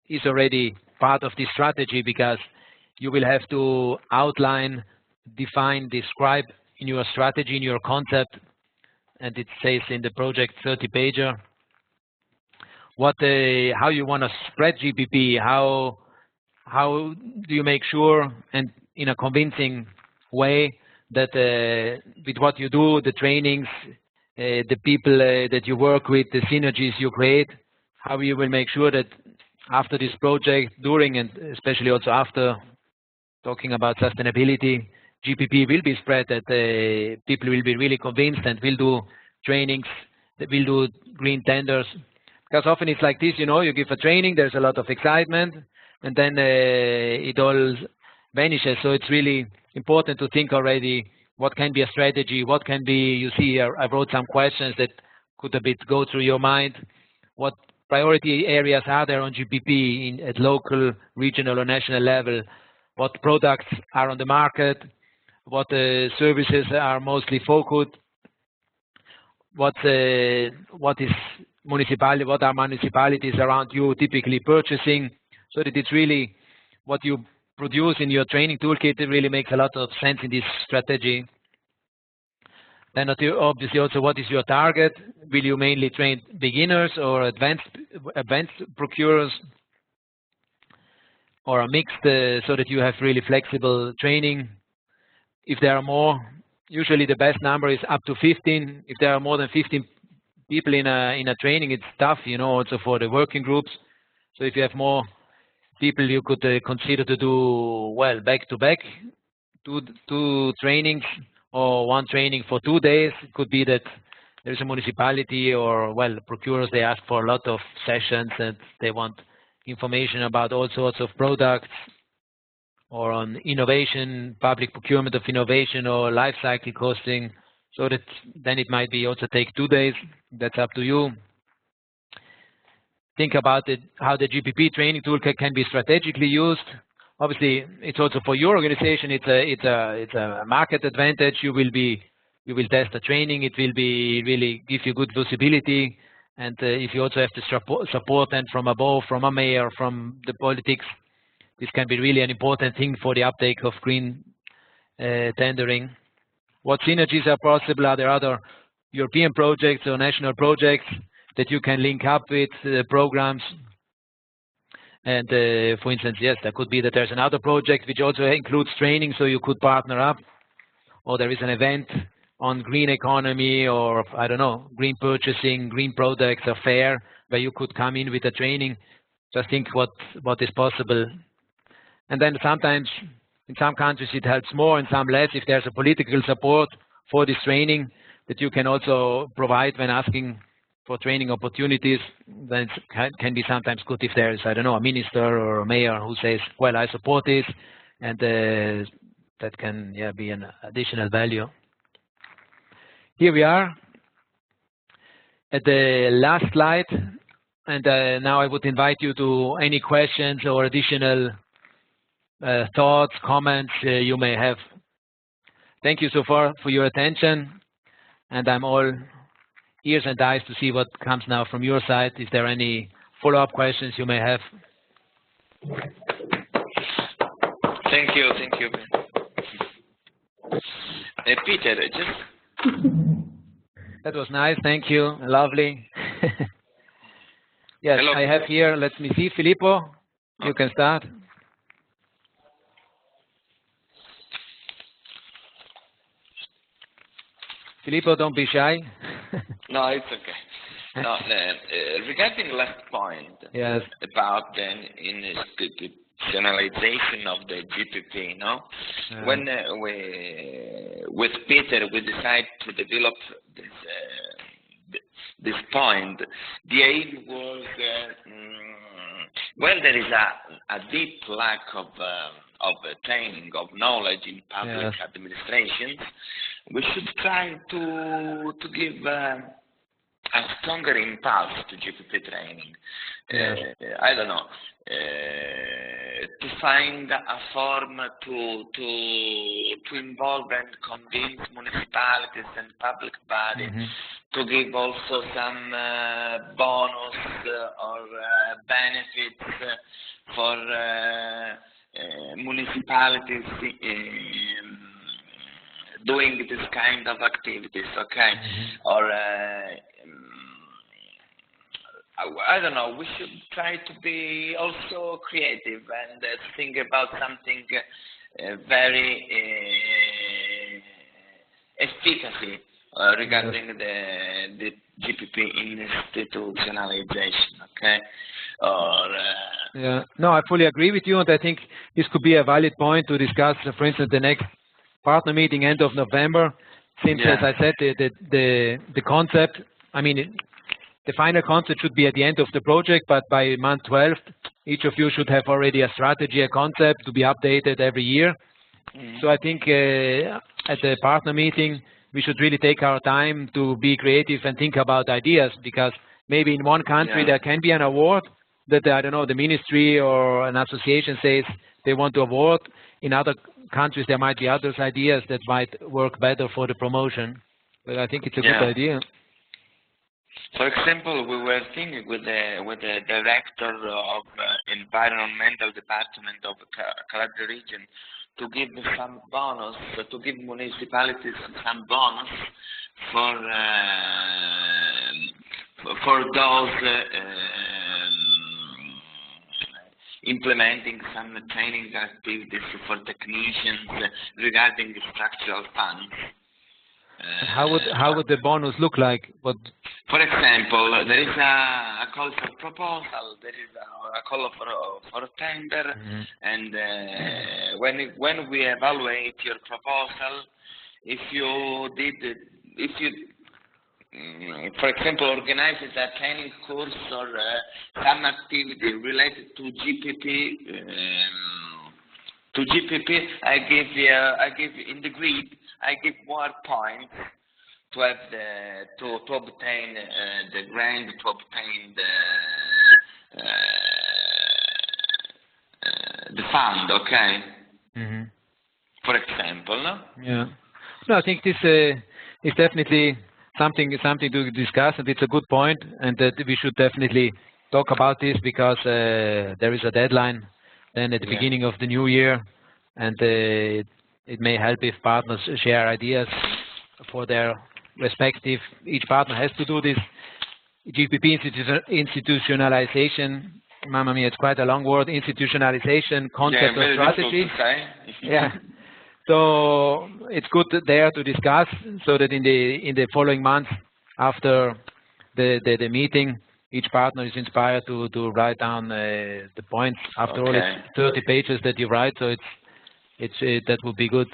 is already part of this strategy, because you will have to outline, define, describe in your strategy, in your concept, and it says in the project 30-pager, how you want to spread GPP, how do you make sure, and in a convincing way, that with what you do, the trainings, the people that you work with, the synergies you create, how you will make sure that after this project, during, and especially also after, talking about sustainability, GPP will be spread, that people will be really convinced and will do trainings, that will do green tenders. Because often it's like this, you know, you give a training, there's a lot of excitement, and then it all vanishes. So it's really important to think already what can be a strategy, what can be, you see, I wrote some questions that could a bit go through your mind. What priority areas are there on GPP at local, regional, or national level? What products are on the market? What services are mostly focused? What are municipalities around you typically purchasing? So that it's really what you produce in your training toolkit, it really makes a lot of sense in this strategy. Then obviously also, what is your target? Will you mainly train beginners or advanced procurers, or a mixed, so that you have really flexible training? If there are more, usually the best number is up to 15. If there are more than 15 people in a training, it's tough, you know, also for the working groups. So if you have more people, you could consider to do, well, back-to-back, two trainings, or one training for 2 days. It could be that there's a municipality, or, well, procurers, they ask for a lot of sessions and they want information about all sorts of products, or on innovation, public procurement of innovation, or life cycle costing. So that then it might be also take 2 days. That's up to you. Think about it, how the GPP training toolkit can be strategically used. Obviously, it's also for your organization. It's a market advantage. You will be you will test the training. It will be really give you good visibility. And if you also have the support and from above, from a mayor, from the politics, this can be really an important thing for the uptake of green tendering. What synergies are possible? Are there other European projects or national projects that you can link up with programs? And for instance, yes, there could be that there's another project which also includes training, so you could partner up. Or there is an event on green economy, or I don't know, green purchasing, green products, a fair where you could come in with a training. Just think what is possible. And then sometimes in some countries it helps more, in some less. If there's a political support for this training that you can also provide when asking for training opportunities, then it can be sometimes good if there's, I don't know, a minister or a mayor who says, well, I support this, and that can be an additional value. Here we are at the last slide, and now I would invite you to any questions or additional thoughts, comments you may have. Thank you so far for your attention, and I'm all ears and eyes to see what comes now from your side. Is there any follow-up questions you may have? Thank you. Peter, just... That was nice, thank you, lovely. Yes, hello. I have here, let me see, Filippo, you can start. Filippo, don't be shy. No, it's okay. No, regarding last point, yes, about the institutionalization of the GPP, no? When with Peter we decided to develop this point, the aim was well, there is a deep lack of training, of knowledge in public administrations. We should try to give a stronger impulse to GPP training. I don't know, to find a form to involve and convince municipalities and public bodies to give also some bonus or benefits for municipalities doing this kind of activities, okay? Or I don't know, we should try to be also creative and think about something very efficacy regarding the GPP institutionalization, okay? Or no, I fully agree with you, and I think this could be a valid point to discuss, for instance, the next partner meeting end of November, since as I said, the concept, I mean, the final concept should be at the end of the project, but by month 12, each of you should have already a strategy, a concept to be updated every year. So I think at the partner meeting, we should really take our time to be creative and think about ideas, because maybe in one country there can be an award that, I don't know, the ministry or an association says they want to award. In other countries, there might be other ideas that might work better for the promotion. But I think it's a good idea. For example, we were thinking with the director of environmental department of Calabria region to give some bonus, to give municipalities some bonus for those implementing some training activities for technicians regarding structural funds. How would the bonus look like? What? For example, there is a call for proposal. There is a call for a tender, and when we evaluate your proposal, if you for example, organizes a training course or some activity related to GPP. I give in the grid. I give more points to have to obtain the grant, to obtain the fund. Okay. For example, no? No, I think this it's definitely something to discuss, and it's a good point, and that we should definitely talk about this because there is a deadline then at the beginning of the new year, and it may help if partners share ideas for their respective. Each partner has to do this GPP institutionalization. Mamma mia, it's quite a long word. Institutionalization concept or strategy. Yeah. So it's good there to discuss, so that in the following months after the meeting, each partner is inspired to write down the points. After all, it's 30 pages that you write, so that would be good.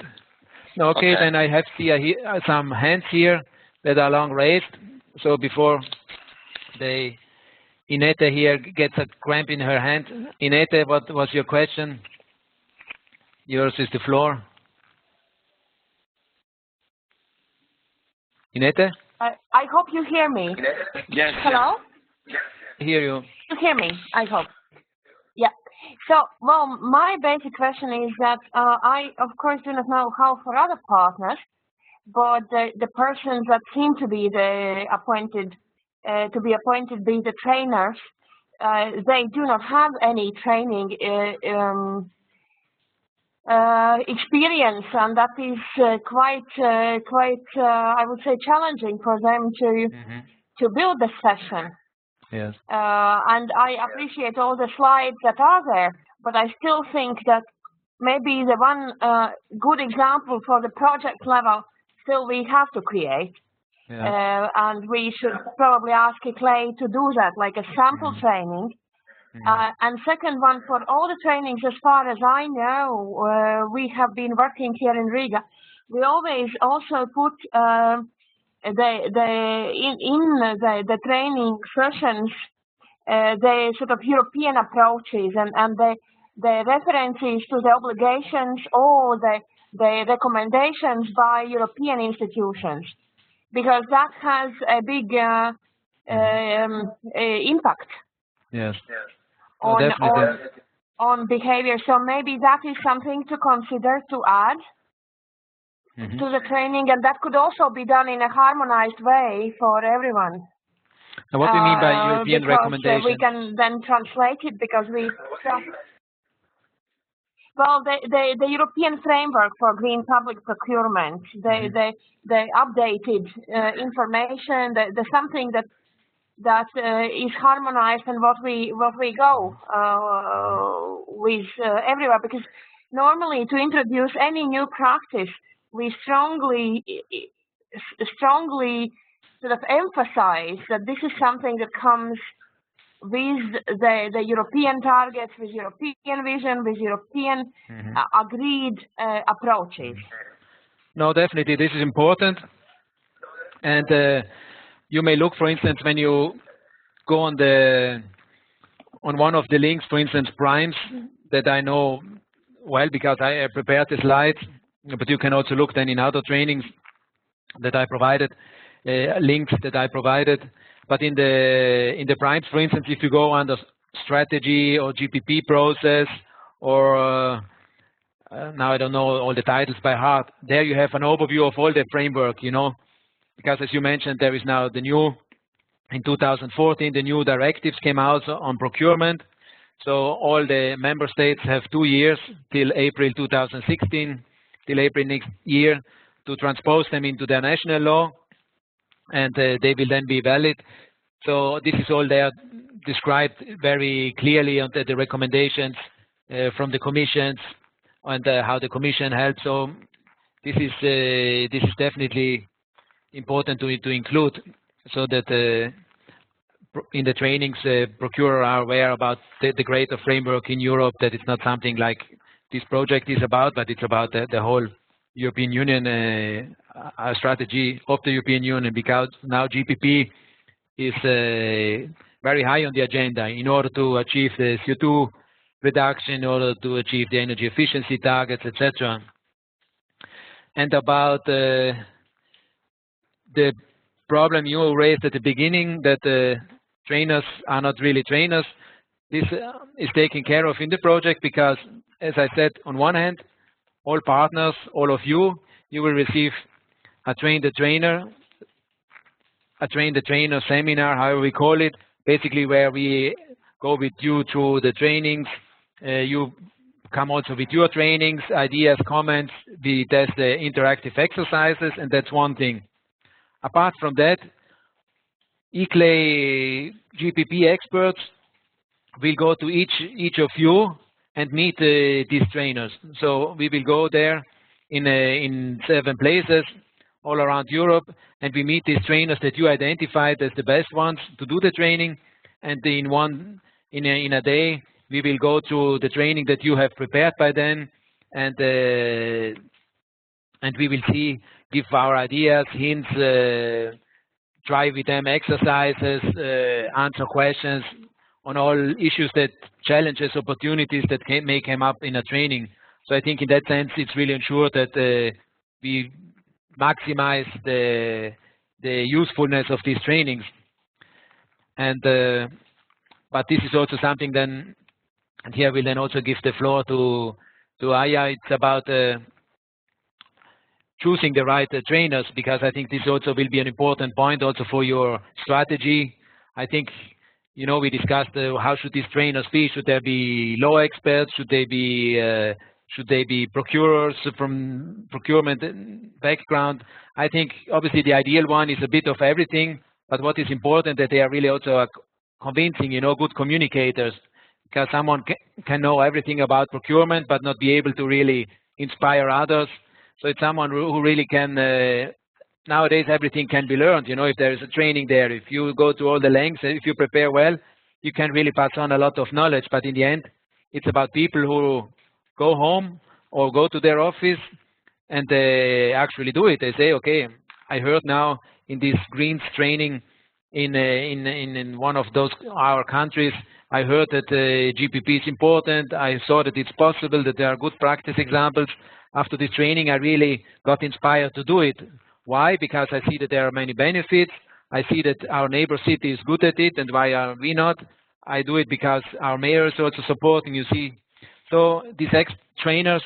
Okay, then I have some hands here that are long raised. So before Inete here gets a cramp in her hand. Inete, what was your question? Yours is the floor. Inete? I hope you hear me. Yes. Hello? I hear you. You hear me, I hope. Yeah. So, well, my basic question is that I, of course, do not know how for other partners, but the persons that seem to be appointed be the trainers, they do not have any training experience, and that is quite I would say challenging for them to build the session. Yes. And I appreciate all the slides that are there, but I still think that maybe the one good example for the project level still we have to create. Yeah. And we should probably ask Clay to do that, like a sample training. And second one, for all the trainings, as far as I know, we have been working here in Riga. We always also put in the training sessions the sort of European approaches and the references to the obligations or the recommendations by European institutions, because that has a big impact. Yes. On behavior. So maybe that is something to consider to add to the training, and that could also be done in a harmonized way for everyone. And what do you mean by European recommendations? We can then translate it because well, the European framework for green public procurement, the updated information, the something that is harmonized, and what we go with everywhere. Because normally to introduce any new practice, we strongly sort of emphasize that this is something that comes with the European targets, with European vision, with European agreed approaches. No, definitely, this is important. And you may look, for instance, when you go on one of the links, for instance, Primes, that I know well because I prepared the slides, but you can also look then in other trainings that I provided, links that I provided. But in the Primes, for instance, if you go under strategy or GPP process, or now I don't know all the titles by heart, there you have an overview of all the framework, you know, because as you mentioned, there is now the new, in 2014, the new directives came out on procurement. So all the member states have 2 years till April 2016, till April next year, to transpose them into their national law, and they will then be valid. So this is all there described very clearly on the recommendations from the commissions and how the commission helps. So this is definitely important to include, so that in the trainings procurers are aware about the greater framework in Europe, that it's not something like this project is about, but it's about the whole European Union strategy of the European Union, because now GPP is very high on the agenda in order to achieve the CO2 reduction, in order to achieve the energy efficiency targets, etc. And about the problem you raised at the beginning, that trainers are not really trainers, this is taken care of in the project, because, as I said, on one hand, all partners, all of you will receive a train the trainer seminar, however we call it, basically where we go with you through the trainings. You come also with your trainings, ideas, comments. We test the interactive exercises, and that's one thing. Apart from that, ICLEI GPP experts will go to each of you and meet these trainers. So we will go there in 7 places all around Europe, and we meet these trainers that you identified as the best ones to do the training. And in a day, we will go through the training that you have prepared by then, and we will give our ideas, hints, try with them exercises, answer questions on all issues, challenges, opportunities that may come up in a training. So I think in that sense, it's really ensured that we maximize the usefulness of these trainings. And but this is also something then, and here we'll then also give the floor to Aya. It's about choosing the right trainers, because I think this also will be an important point also for your strategy. I think, you know, we discussed how should these trainers be? Should there be law experts? Should they be procurers from procurement background? I think obviously the ideal one is a bit of everything, but what is important that they are really also convincing, you know, good communicators, because someone can know everything about procurement but not be able to really inspire others. So it's someone who really can, nowadays everything can be learned, you know, if there is a training there, if you go to all the lengths, if you prepare well, you can really pass on a lot of knowledge. But in the end, it's about people who go home or go to their office and they actually do it. They say, okay, I heard now in this GreenS training in one of our countries, I heard that GPP is important. I saw that it's possible, that there are good practice examples. After this training, I really got inspired to do it. Why? Because I see that there are many benefits. I see that our neighbor city is good at it, and why are we not? I do it because our mayor is also supporting, you see. So these ex-trainers,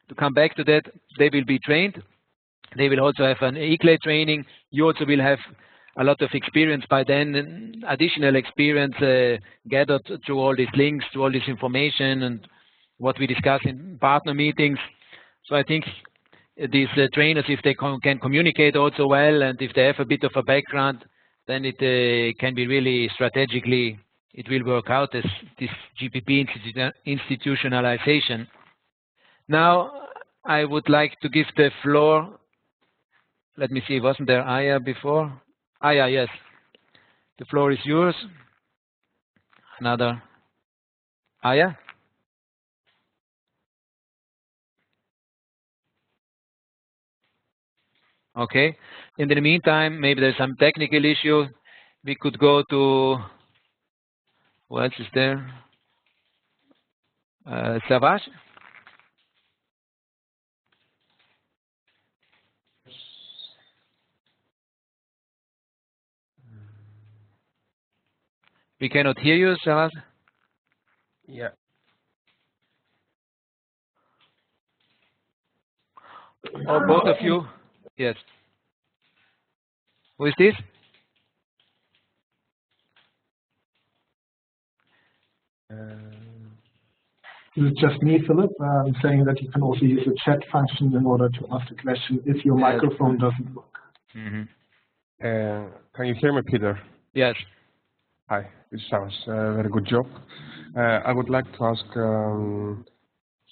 to come back to that, they will be trained. They will also have an ICLEI training. You also will have a lot of experience by then, additional experience gathered through all these links, through all this information, and what we discuss in partner meetings. So I think these trainers, if they can communicate also well, and if they have a bit of a background, then it can be really strategically, it will work out as this GPP institutionalization. Now, I would like to give the floor. Let me see, wasn't there Aya before? Aya, yes. The floor is yours. Another Aya? Okay. In the meantime, maybe there's some technical issue. We could go to, who else is there? Savage? We cannot hear you, Savage. Yeah. Or both of you? Yes. Who is this? This is just me, Philip. I'm saying that you can also use the chat function in order to ask the question if your microphone doesn't work. Mm-hmm. Can you hear me, Peter? Yes. Hi, this sounds a very good job. I would like to ask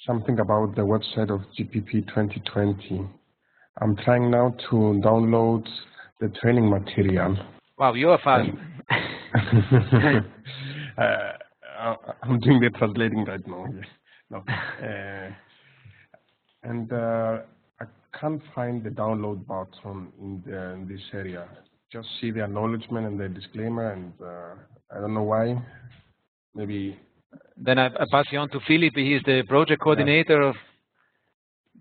something about the website of GPP 2020. I'm trying now to download the training material. Wow, you are fast. I'm doing the translating right now. Yes. No. And I can't find the download button in this area. Just see the acknowledgement and the disclaimer, and I don't know why. Maybe. Then I pass you on to Philip. He is the project coordinator of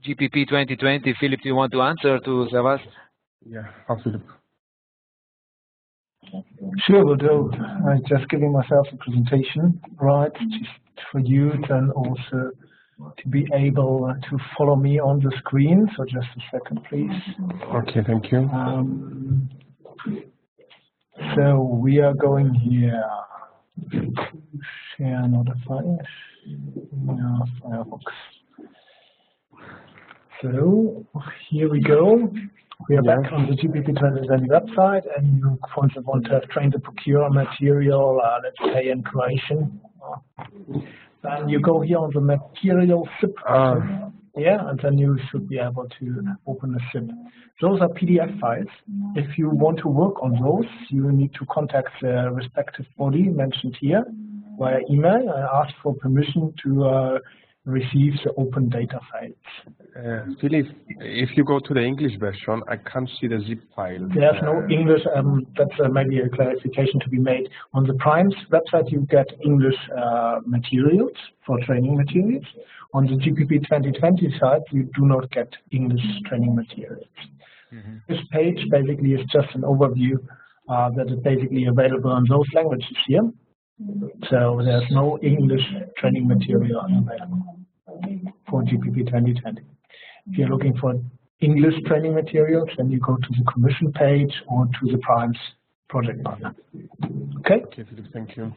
GPP 2020. Philip, do you want to answer to Savas? Yeah, Philip. Sure, will do. I'm just giving myself a presentation, right, just for you, then also to be able to follow me on the screen. So just a second, please. Okay, thank you. So we are going here. Share notifiers. Yeah, Firefox. So here we go. We are back on the GPP 2020 website, and you, for instance, want to have trained to procure material, let's say in Croatian. Then you go here on the material zip button, and then you should be able to open the zip. Those are PDF files. If you want to work on those, you need to contact the respective body mentioned here via email and ask for permission to receive the open data files. Philip, if you go to the English version, I can't see the zip file. There's no English. That's maybe a clarification to be made. On the Prime's website, you get English materials for training materials. On the GPP 2020 site, you do not get English training materials. This page basically is just an overview that is basically available on those languages here. So there's no English training material available for GPP 2020. If you're looking for English training materials, then you go to the Commission page or to the Prime's project partner. Okay? Okay, thank you.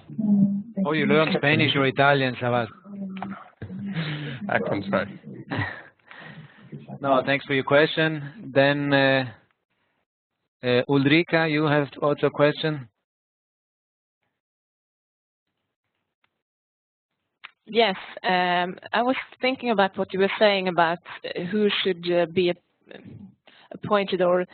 Oh, you learn Spanish or Italian, Savas? I can try. No, thanks for your question. Then Ulrika, you have also a question? Yes, I was thinking about what you were saying about who should be appointed or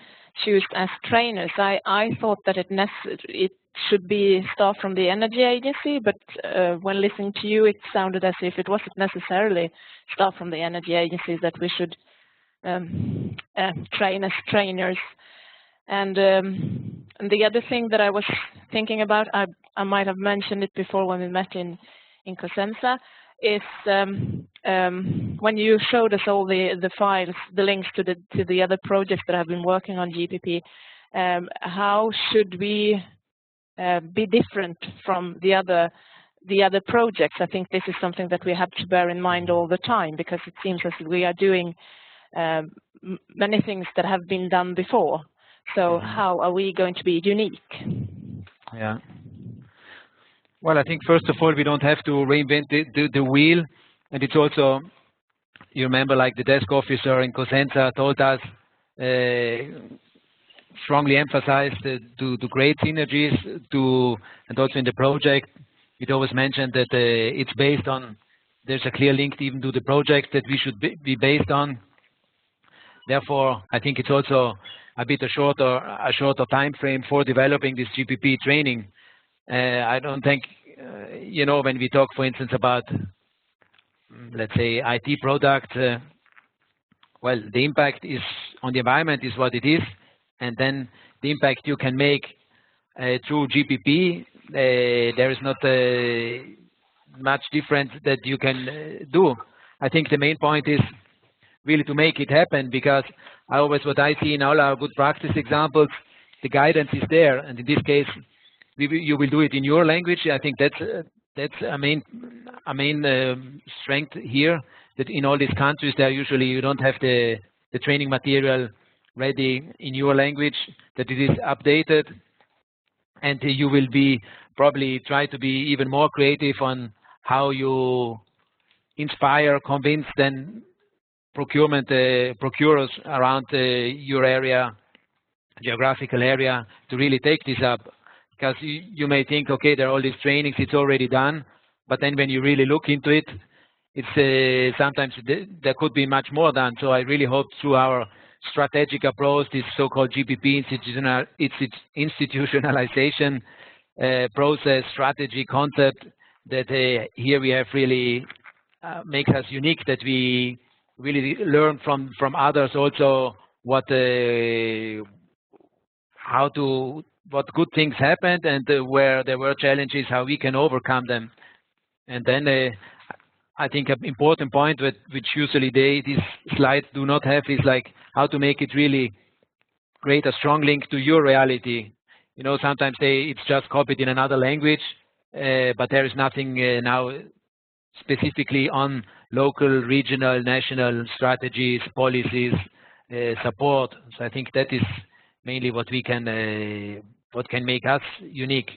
chosen as trainers. I thought that it should be staff from the Energy Agency, but when listening to you, it sounded as if it wasn't necessarily staff from the Energy Agency that we should train as trainers. And the other thing that I was thinking about, I might have mentioned it before when we met in Cosenza, is when you showed us all the files, the links to the other projects that have been working on GPP, how should we be different from the other projects? I think this is something that we have to bear in mind all the time, because it seems as if we are doing many things that have been done before. So how are we going to be unique? Yeah. Well, I think first of all, we don't have to reinvent the wheel. And it's also, you remember, like the desk officer in Cosenza told us, strongly emphasized to create synergies, and also in the project, it always mentioned that it's based on, there's a clear link even to the project that we should be based on. Therefore, I think it's also a bit a shorter time frame for developing this GPP training. I don't think, when we talk, for instance, about, let's say, IT products, well, the impact is on the environment is what it is, and then the impact you can make through GPP, there is not much difference that you can do. I think the main point is really to make it happen, because what I see in all our good practice examples, the guidance is there, and in this case, you will do it in your language. I think that's a main strength here, that in all these countries, there usually you don't have the training material ready in your language, that it is updated, and you will be probably try to be even more creative on how you inspire, convince then procurers around your area, geographical area, to really take this up. Because you may think, okay, there are all these trainings, it's already done, but then when you really look into it, it's sometimes there could be much more done. So I really hope through our strategic approach, this so-called GPP institutionalization process, strategy, concept, that here we have really makes us unique, that we really learn from others also what good things happened, and where there were challenges, how we can overcome them. And then I think an important point which usually these slides do not have is like how to make it really create a strong link to your reality. Sometimes it's just copied in another language, but there is nothing now specifically on local, regional, national strategies, policies, support. So I think that is mainly what we can, what can make us unique.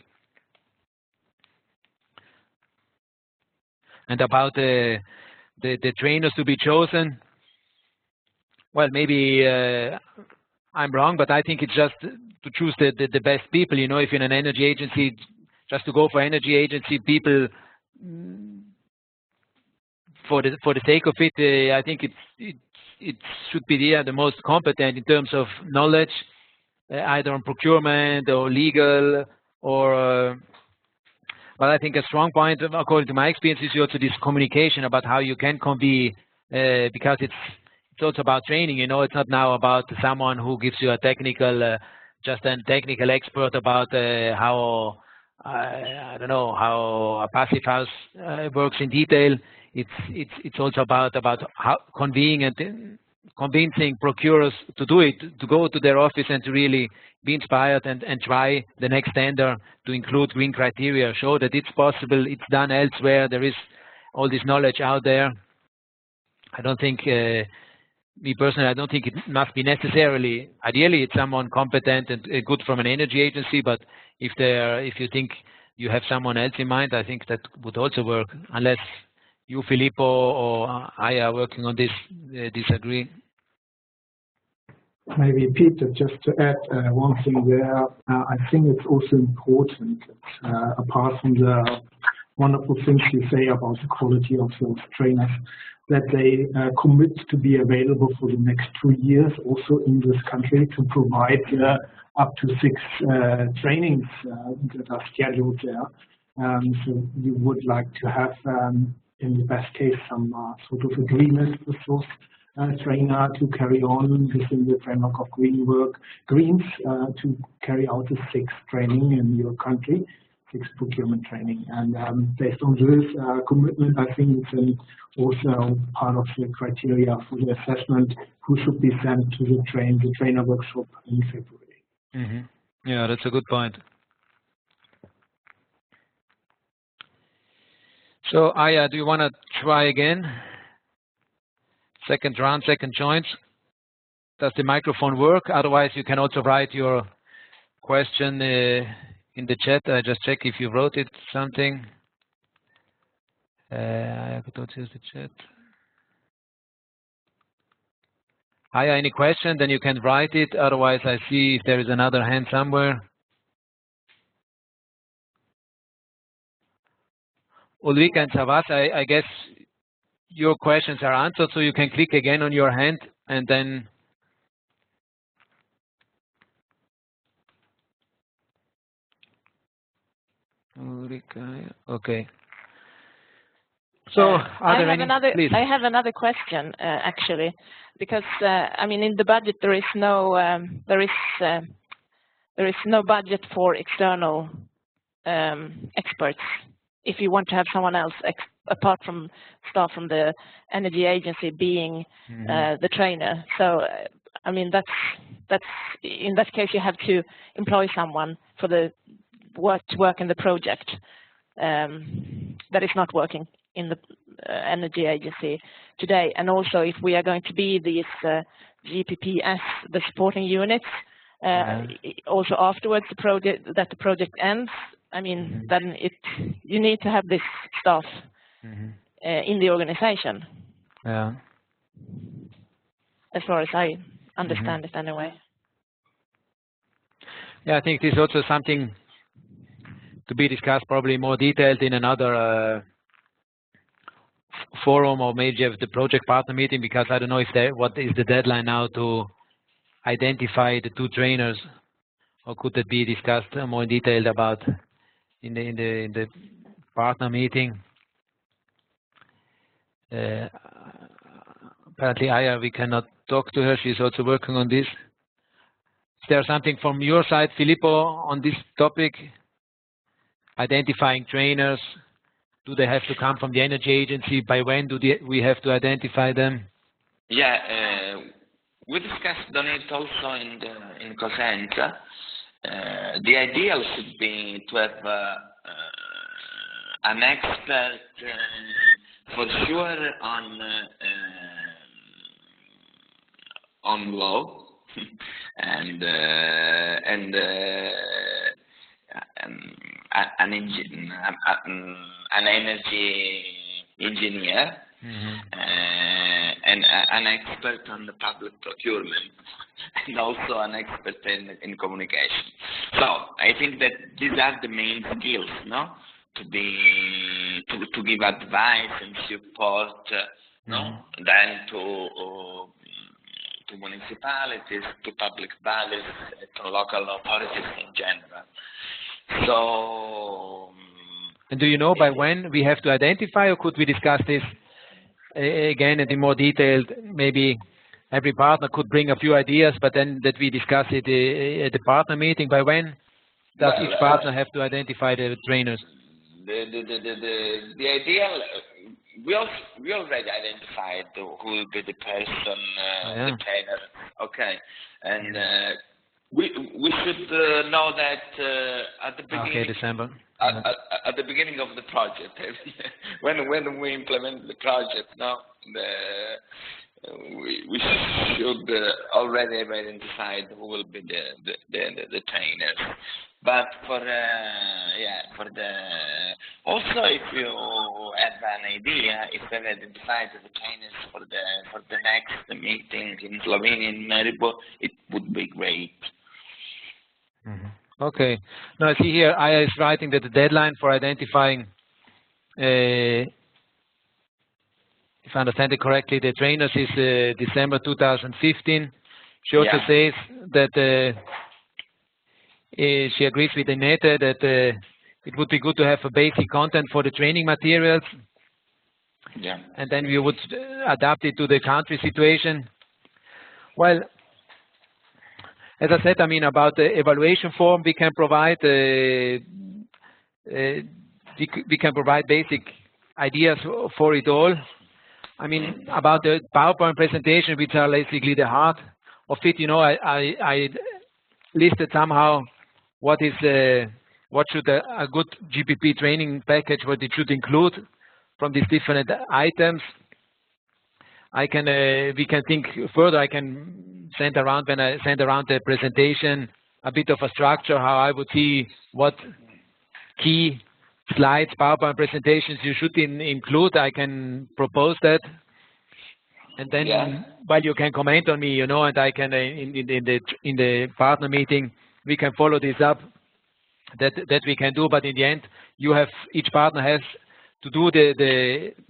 And about the trainers to be chosen, well, maybe I'm wrong, but I think it's just to choose the best people. You know, if you're in an energy agency, just to go for energy agency people for the sake of it, I think it should be the most competent in terms of knowledge, either on procurement or legal or. But I think a strong point, according to my experience, is also this communication about how you can convey, because it's also about training. You know, it's not now about someone who gives you a technical, just a technical expert about how I don't know how a passive house works in detail. It's also about how conveying and convincing procurers to do it, to go to their office and to really be inspired and try the next tender to include green criteria, show that it's possible, it's done elsewhere, there is all this knowledge out there. I don't think, me personally, I don't think it must be necessarily, ideally it's someone competent and good from an energy agency, but if you think you have someone else in mind, I think that would also work, unless you, Filippo, or I are working on this, disagree. Maybe Peter, just to add one thing there, I think it's also important, apart from the wonderful things you say about the quality of those trainers, that they commit to be available for the next 2 years also in this country to provide up to 6 trainings that are scheduled there. So you would like to have, in the best case, some sort of agreement with those trainer to carry on within the framework of GreenS to carry out the 6th training in your country, 6th procurement training. And based on this commitment, I think it's also part of the criteria for the assessment who should be sent to the trainer workshop in February. Mm-hmm. Yeah, that's a good point. So, Aya, do you want to try again? Second round, second choice. Does the microphone work? Otherwise, you can also write your question in the chat. I just check if you wrote it something. I could also use the chat. Aya, any question? Then you can write it. Otherwise, I see if there is another hand somewhere. Ulrika and Savas, I guess your questions are answered, so you can click again on your hand and then okay. So I have another question actually, because I mean, in the budget there is no budget for external experts. If you want to have someone else apart from staff from the energy agency being the trainer, so I mean that's in that case you have to employ someone for the work in the project that is not working in the energy agency today. And also, if we are going to be these GPP as the supporting units, also afterwards the project ends. I mean, then you need to have this staff in the organization. Yeah. As far as I understand it, anyway. Yeah, I think this is also something to be discussed, probably more detailed in another forum, or maybe have the project partner meeting, because I don't know if what is the deadline now to identify the 2 trainers, or could that be discussed more detailed about in the partner meeting. Apparently, Aya, we cannot talk to her. She's also working on this. Is there something from your side, Filippo, on this topic? Identifying trainers. Do they have to come from the energy agency? By when do we have to identify them? Yeah, we discussed on it also in Cosenza. The ideal should be to have an expert for sure on law and an energy engineer, and an expert on the public procurement, and also an expert in communication. So I think that these are the main skills, no? To give advice and support, no? Then to municipalities, to public bodies, to local authorities in general. So. And do you know by when we have to identify, or could we discuss this again and in more detail? Maybe every partner could bring a few ideas, but then that we discuss it at the partner meeting. By when does each partner have to identify the trainers? The ideal, we already identified who will be the person, the trainer. Okay, and we should know that at the beginning. Okay, December. At the beginning of the project, when we implement the project, no, we should already have identified who will be the trainers. But for also, if you have an idea, if you have identified the trainers for the next meeting in Slovenia in Maribor, it would be great. Okay. Now I see here Aya is writing that the deadline for identifying, if I understand it correctly, the trainers is December 2015. She also says that she agrees with Inete that it would be good to have a basic content for the training materials. Yeah. And then we would adapt it to the country situation. Well, as I said, I mean, about the evaluation form, we can provide basic ideas for it all. I mean, about the PowerPoint presentation, which are basically the heart of it, you know, I listed somehow what should a good GPP training package, what it should include from these different items. We can think further. I can send around, when I send around the presentation, a bit of a structure, how I would see what key slides, PowerPoint presentations you should include. I can propose that. And then, while you can comment on me, you know, and I can, in the partner meeting, we can follow this up, that we can do. But in the end, each partner has to do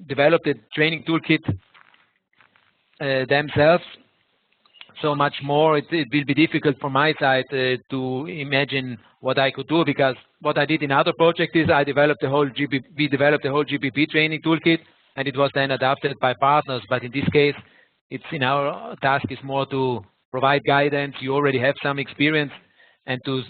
develop the training toolkit themselves. So much more, it will be difficult from my side to imagine what I could do, because what I did in other projects is we developed the whole GPP training toolkit, and it was then adapted by partners. But in this case, it's in our task is more to provide guidance. You already have some experience, and to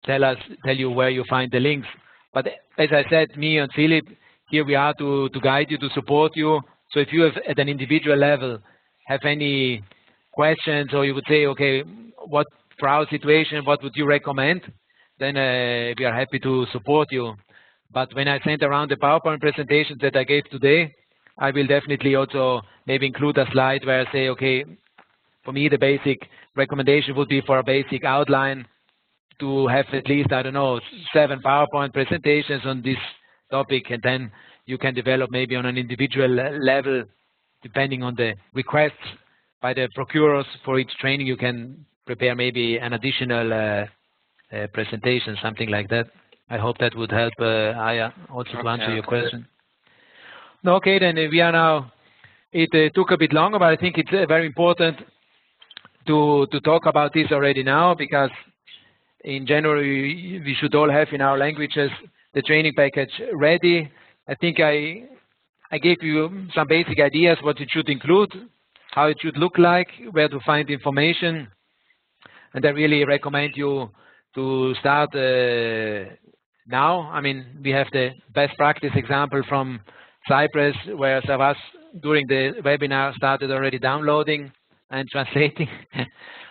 tell you where you find the links. But as I said, me and Philip, here we are to guide you, to support you. So if you have at an individual level have any questions, or you would say, okay, what for our situation, what would you recommend? Then we are happy to support you. But when I send around the PowerPoint presentations that I gave today, I will definitely also maybe include a slide where I say, okay, for me the basic recommendation would be for a basic outline to have at least, I don't know, 7 PowerPoint presentations on this topic, and then you can develop maybe on an individual level, depending on the requests by the procurers for each training. You can prepare maybe an additional presentation, something like that. I hope that would help Aya also to answer your question. No, okay, then we are now, it took a bit longer, but I think it's very important to talk about this already now, because in January we should all have in our languages the training package ready. I think I gave you some basic ideas what it should include, how it should look like, where to find information, and I really recommend you to start now. I mean, we have the best practice example from Cyprus, where Savas during the webinar started already downloading and translating.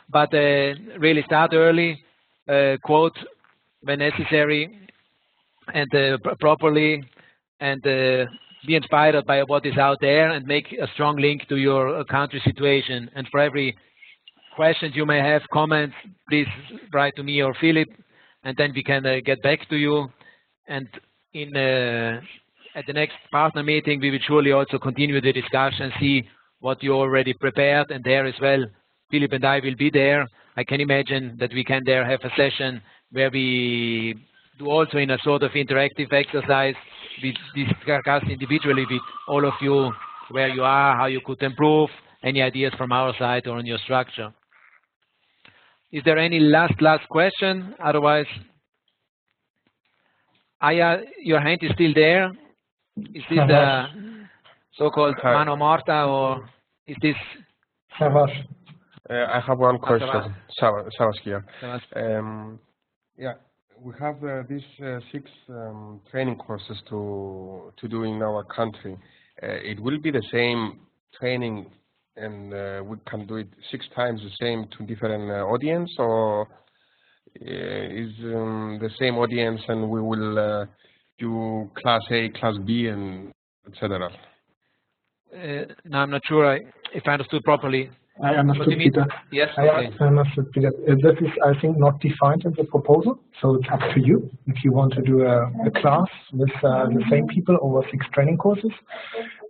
But really start early, quote when necessary, and properly, and be inspired by what is out there and make a strong link to your country situation. And for every questions you may have, comments, please write to me or Philip, and then we can get back to you. And in at the next partner meeting, we will surely also continue the discussion, see what you already prepared, and there as well, Philip and I will be there. I can imagine that we can there have a session where we do also in a sort of interactive exercise. We discuss individually with all of you where you are, how you could improve, any ideas from our side or on your structure. Is there any last question? Otherwise, Aya, your hand is still there. Is this the so-called mano morta, or is this? I have one question. Savas here. Yeah, we have these 6 training courses to do in our country. It will be the same training, and we can do it 6 times the same to different audience, or is the same audience and we will do class A, class B, and etc. No, I'm not sure if I understood properly. I understood, Peter. Yes, okay. I understood, Peter. This is, I think, not defined in the proposal, so it's up to you if you want to do a class with the same people over 6 training courses.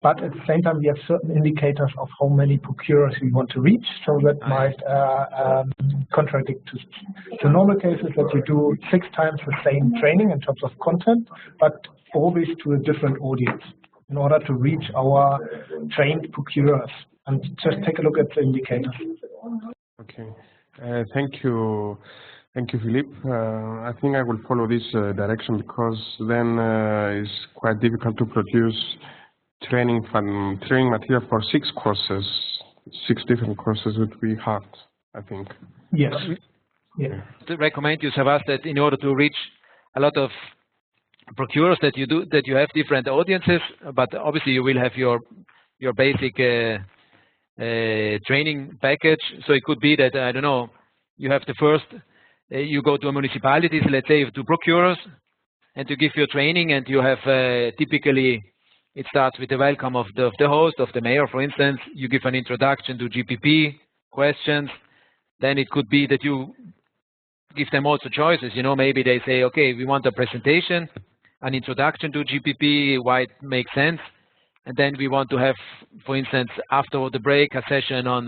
But at the same time, we have certain indicators of how many procurers we want to reach, so that might contradict to this. The normal case is that you do 6 times the same training in terms of content, but always to a different audience in order to reach our trained procurers. And just take a look at the indicators. Okay, thank you, Philippe. I think I will follow this direction, because then it's quite difficult to produce training material for 6 courses, 6 different courses that we have, I think. Yes. Yeah. To recommend you, Savas, that in order to reach a lot of procurers, that you have different audiences, but obviously you will have your basic training package. So it could be that, I don't know, you have the first, you go to a municipality, let's say to procurers, and to give your training, and you have typically, it starts with the welcome of the host, of the mayor, for instance. You give an introduction to GPP, questions. Then it could be that you give them also choices. You know, maybe they say, okay, we want a presentation, an introduction to GPP, why it makes sense. And then we want to have, for instance, after the break, a session on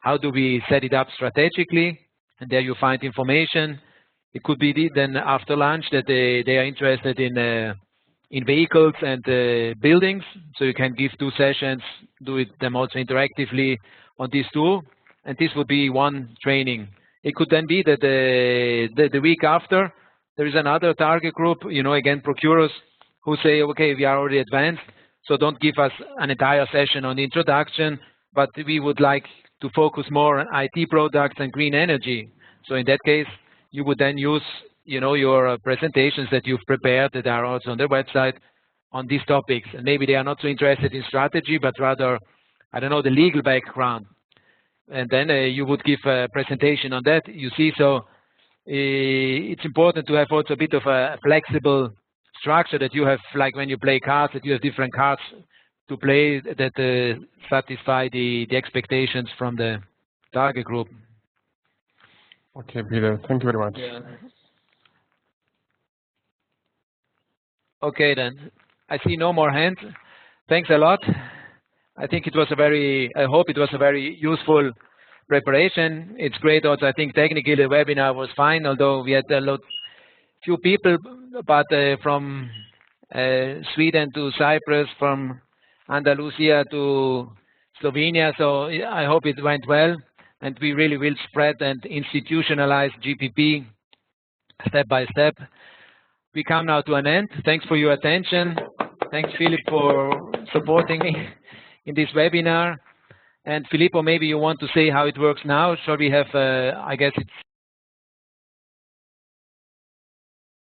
how do we set it up strategically. And there you find information. It could be then after lunch that they are interested in vehicles and buildings. So you can give 2 sessions, do them also interactively on these 2. And this would be one training. It could then be that the week after, there is another target group, you know, again, procurers who say, okay, we are already advanced. So don't give us an entire session on the introduction, but we would like to focus more on IT products and green energy. So in that case, you would then use, you know, your presentations that you've prepared that are also on their website on these topics. And maybe they are not so interested in strategy, but rather, I don't know, the legal background. And then you would give a presentation on that. You see, so it's important to have also a bit of a flexible structure, that you have, like when you play cards, that you have different cards to play that satisfy the expectations from the target group. Okay, Peter, thank you very much. Yeah. Okay, then. I see no more hands. Thanks a lot. I think it was I hope it was a very useful preparation. It's great also, I think technically the webinar was fine, although we had few people, but from Sweden to Cyprus, from Andalusia to Slovenia. So I hope it went well, and we really will spread and institutionalize GPP step by step. We come now to an end. Thanks for your attention. Thanks, Philip, for supporting me in this webinar. And Filippo, maybe you want to say how it works now. Shall we have, I guess it's